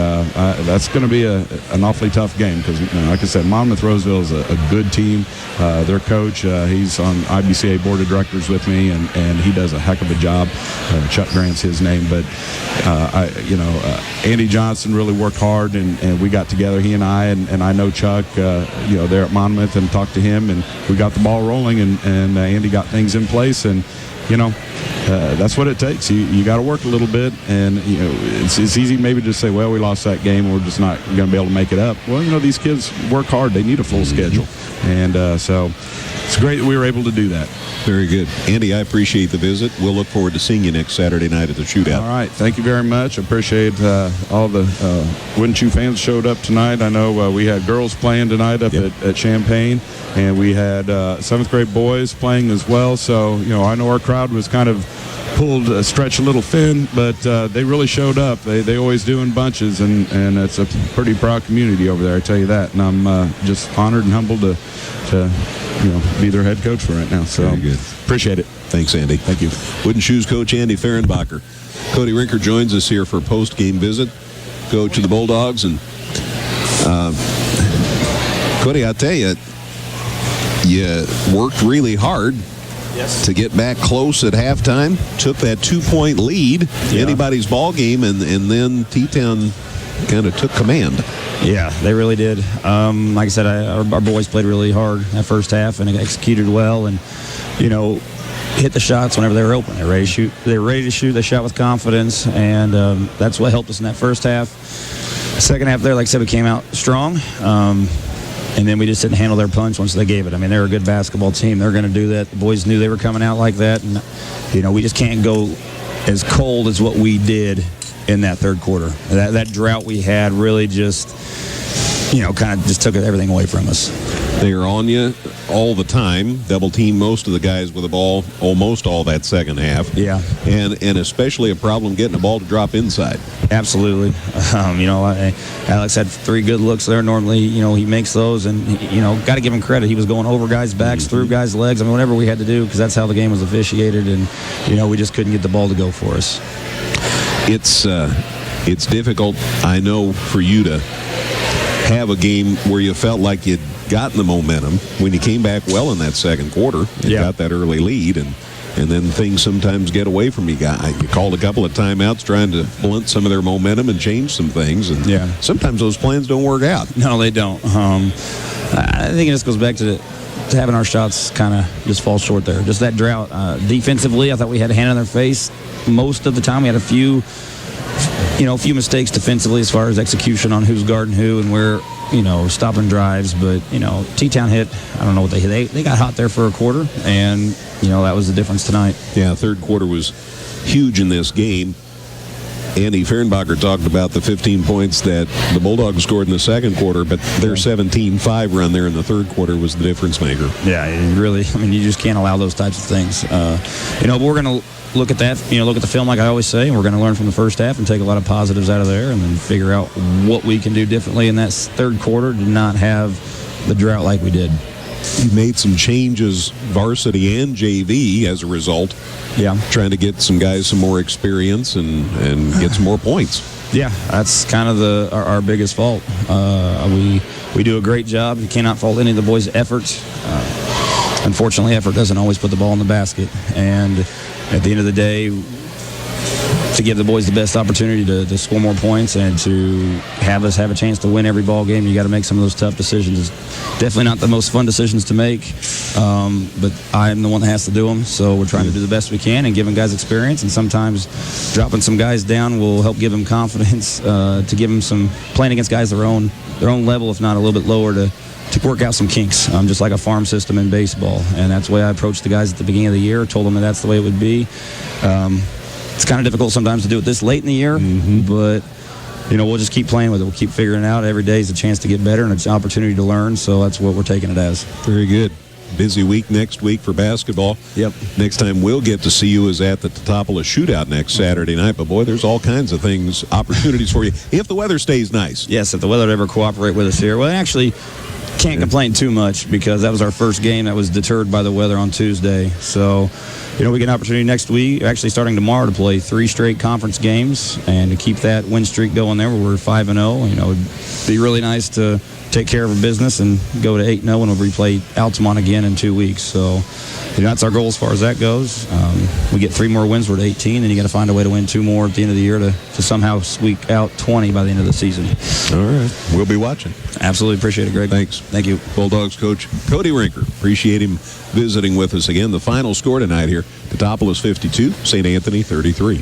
that's going to be an awfully tough game because, like I said, Monmouth Roseville is a good team. Their coach, he's on IBCA board of directors with me, and he does a heck of a job. Chuck Grant's his name, but Andy Johnson really worked hard, and we got together, he and I know Chuck, there at Monmouth, and talked to him, and we got the ball rolling, and Andy got things in place, and that's what it takes. You got to work a little bit, and it's easy maybe to say, well, we lost that game, we're just not going to be able to make it up. Well, these kids work hard. They need a full schedule, and so it's great that we were able to do that. Very good. Andy, I appreciate the visit. We'll look forward to seeing you next Saturday night at the shootout. All right. Thank you very much. I appreciate all the Wooden Shoe fans showed up tonight. I know we had girls playing tonight up at Champaign, and we had 7th grade boys playing as well. So, I know our crowd was kind of pulled, stretched a little thin, but they really showed up. They always do in bunches, and it's a pretty proud community over there, I tell you that. And I'm just honored and humbled to be their head coach for right now. So very good. Appreciate it. Thanks, Andy. Thank you. Wooden Shoes coach Andy Fehrenbacher. Cody Rinker joins us here for a post-game visit. Coach of the Bulldogs, and Cody, I'll tell you, you worked really hard. Yes. To get back close at halftime, took that 2-point lead, anybody's ball game, and then Ttown kind of took command. Yeah, they really did. Like I said, our boys played really hard that first half and executed well, and hit the shots whenever they were open. They were ready to shoot. They were ready to shoot. They shot with confidence, and that's what helped us in that first half. Second half there, like I said, we came out strong. And then we just didn't handle their punch once they gave it. I mean, they're a good basketball team. They're going to do that. The boys knew they were coming out like that. And, we just can't go as cold as what we did in that third quarter. That drought we had really just, kind of just took everything away from us. They are on you all the time. Double team most of the guys with the ball almost all that second half. Yeah. And especially a problem getting the ball to drop inside. Absolutely. Alex had 3 good looks there. Normally, he makes those, and, got to give him credit. He was going over guys' backs, through guys' legs. I mean, whatever we had to do, because that's how the game was officiated, and, we just couldn't get the ball to go for us. It's difficult, I know, for you to have a game where you felt like you'd gotten the momentum when you came back well in that second quarter and got that early lead, and and then things sometimes get away from you. You called a couple of timeouts trying to blunt some of their momentum and change some things, and sometimes those plans don't work out. No, they don't. I think it just goes back to having our shots kind of just fall short there. Just that drought. Defensively, I thought we had a hand in their face most of the time. We had a few mistakes defensively as far as execution on who's guarding who and where, stopping drives. But, Ttown hit, I don't know what they hit. They got hot there for a quarter, and, that was the difference tonight. Yeah, third quarter was huge in this game. Andy Fehrenbacher talked about the 15 points that the Bulldogs scored in the second quarter, but their 17-5 run there in the third quarter was the difference maker. Yeah, really, you just can't allow those types of things. But we're going to look at that, look at the film like I always say, and we're going to learn from the first half and take a lot of positives out of there and then figure out what we can do differently in that third quarter to not have the drought like we did. You made some changes, varsity and JV, as a result. Yeah. Trying to get some guys some more experience and get some more points. Yeah, that's kind of our biggest fault. We do a great job. You cannot fault any of the boys' efforts. Unfortunately, effort doesn't always put the ball in the basket. And at the end of the day, to give the boys the best opportunity to score more points and to have us have a chance to win every ball game, you got to make some of those tough decisions. It's definitely not the most fun decisions to make, but I'm the one that has to do them. So we're trying to do the best we can and giving guys experience. And sometimes dropping some guys down will help give them confidence to give them some playing against guys their own level, if not a little bit lower, to work out some kinks, just like a farm system in baseball. And that's the way I approached the guys at the beginning of the year, told them that that's the way it would be. It's kind of difficult sometimes to do it this late in the year, but we'll just keep playing with it. We'll keep figuring it out. Every day is a chance to get better and it's an opportunity to learn, so that's what we're taking it as. Very good. Busy week next week for basketball. Yep. Next time we'll get to see you is at the Ttopolis Shootout next Saturday night. But, boy, there's all kinds of things, opportunities for you, if the weather stays nice. Yes, if the weather would ever cooperate with us here. Well, actually, can't complain too much because that was our first game that was deterred by the weather on Tuesday. So, we get an opportunity next week, actually starting tomorrow, to play 3 straight conference games and to keep that win streak going there where we're 5-0. It'd be really nice to take care of our business and go to 8-0 when we play Altamont again in 2 weeks. So, that's our goal as far as that goes. We get 3 more wins, we're at 18, and you got to find a way to win 2 more at the end of the year to somehow squeak out 20 by the end of the season. All right. We'll be watching. Absolutely appreciate it, Greg. Thanks. Thank you. Bulldogs coach Cody Rinker. Appreciate him visiting with us again. The final score tonight here, Ttopolis 52, St. Anthony 33.